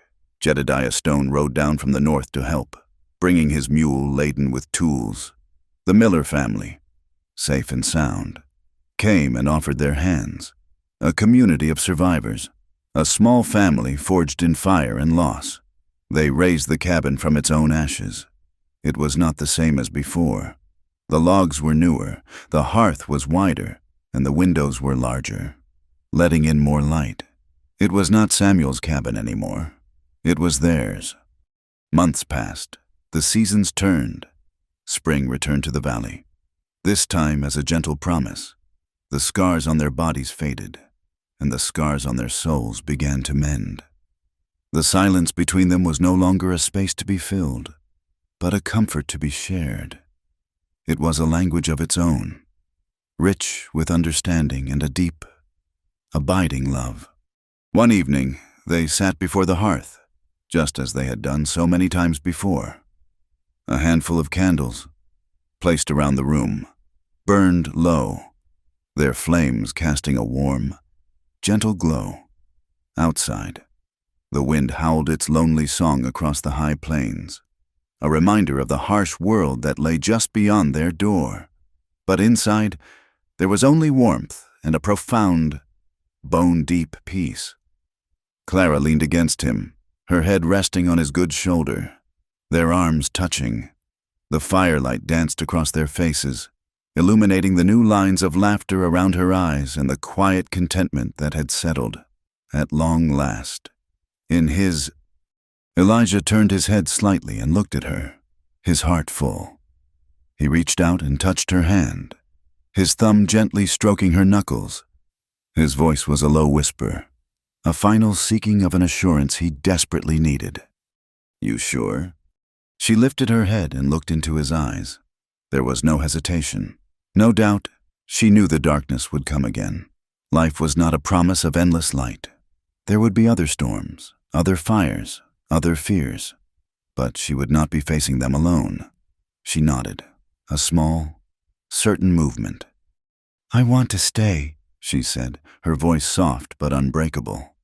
Jedediah Stone rode down from the north to help, bringing his mule laden with tools. The Miller family, safe and sound, came and offered their hands. A community of survivors, a small family forged in fire and loss. They raised the cabin from its own ashes. It was not the same as before. The logs were newer, the hearth was wider, and the windows were larger, letting in more light. It was not Samuel's cabin anymore. It was theirs. Months passed. The seasons turned. Spring returned to the valley, this time as a gentle promise. The scars on their bodies faded, and the scars on their souls began to mend. The silence between them was no longer a space to be filled, but a comfort to be shared. It was a language of its own, rich with understanding and a deep, abiding love. One evening, they sat before the hearth, just as they had done so many times before. A handful of candles, placed around the room, burned low, their flames casting a warm, gentle glow. Outside, the wind howled its lonely song across the high plains, a reminder of the harsh world that lay just beyond their door. But inside, there was only warmth and a profound, bone-deep peace. Clara leaned against him, her head resting on his good shoulder, their arms touching. The firelight danced across their faces, illuminating the new lines of laughter around her eyes and the quiet contentment that had settled, at long last. In his, Elijah turned his head slightly and looked at her, his heart full. He reached out and touched her hand, his thumb gently stroking her knuckles. His voice was a low whisper, a final seeking of an assurance he desperately needed. "You sure?" She lifted her head and looked into his eyes. There was no hesitation, no doubt. She knew the darkness would come again. Life was not a promise of endless light. There would be other storms, other fires, other fears, but she would not be facing them alone. She nodded, a small, certain movement. "I want to stay," she said, her voice soft but unbreakable,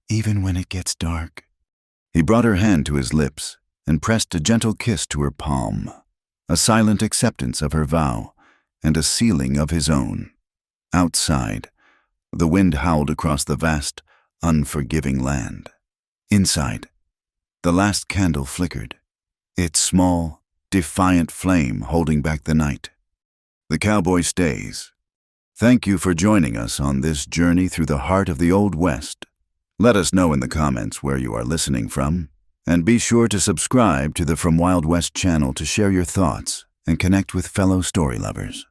"even when it gets dark." He brought her hand to his lips and pressed a gentle kiss to her palm, a silent acceptance of her vow and a sealing of his own. Outside, the wind howled across the vast, unforgiving land. Inside, the last candle flickered, its small, defiant flame holding back the night. The Cowboy stays. Thank you for joining us on this journey through the heart of the Old West. Let us know in the comments where you are listening from, and be sure to subscribe to the From Wild West channel to share your thoughts and connect with fellow story lovers.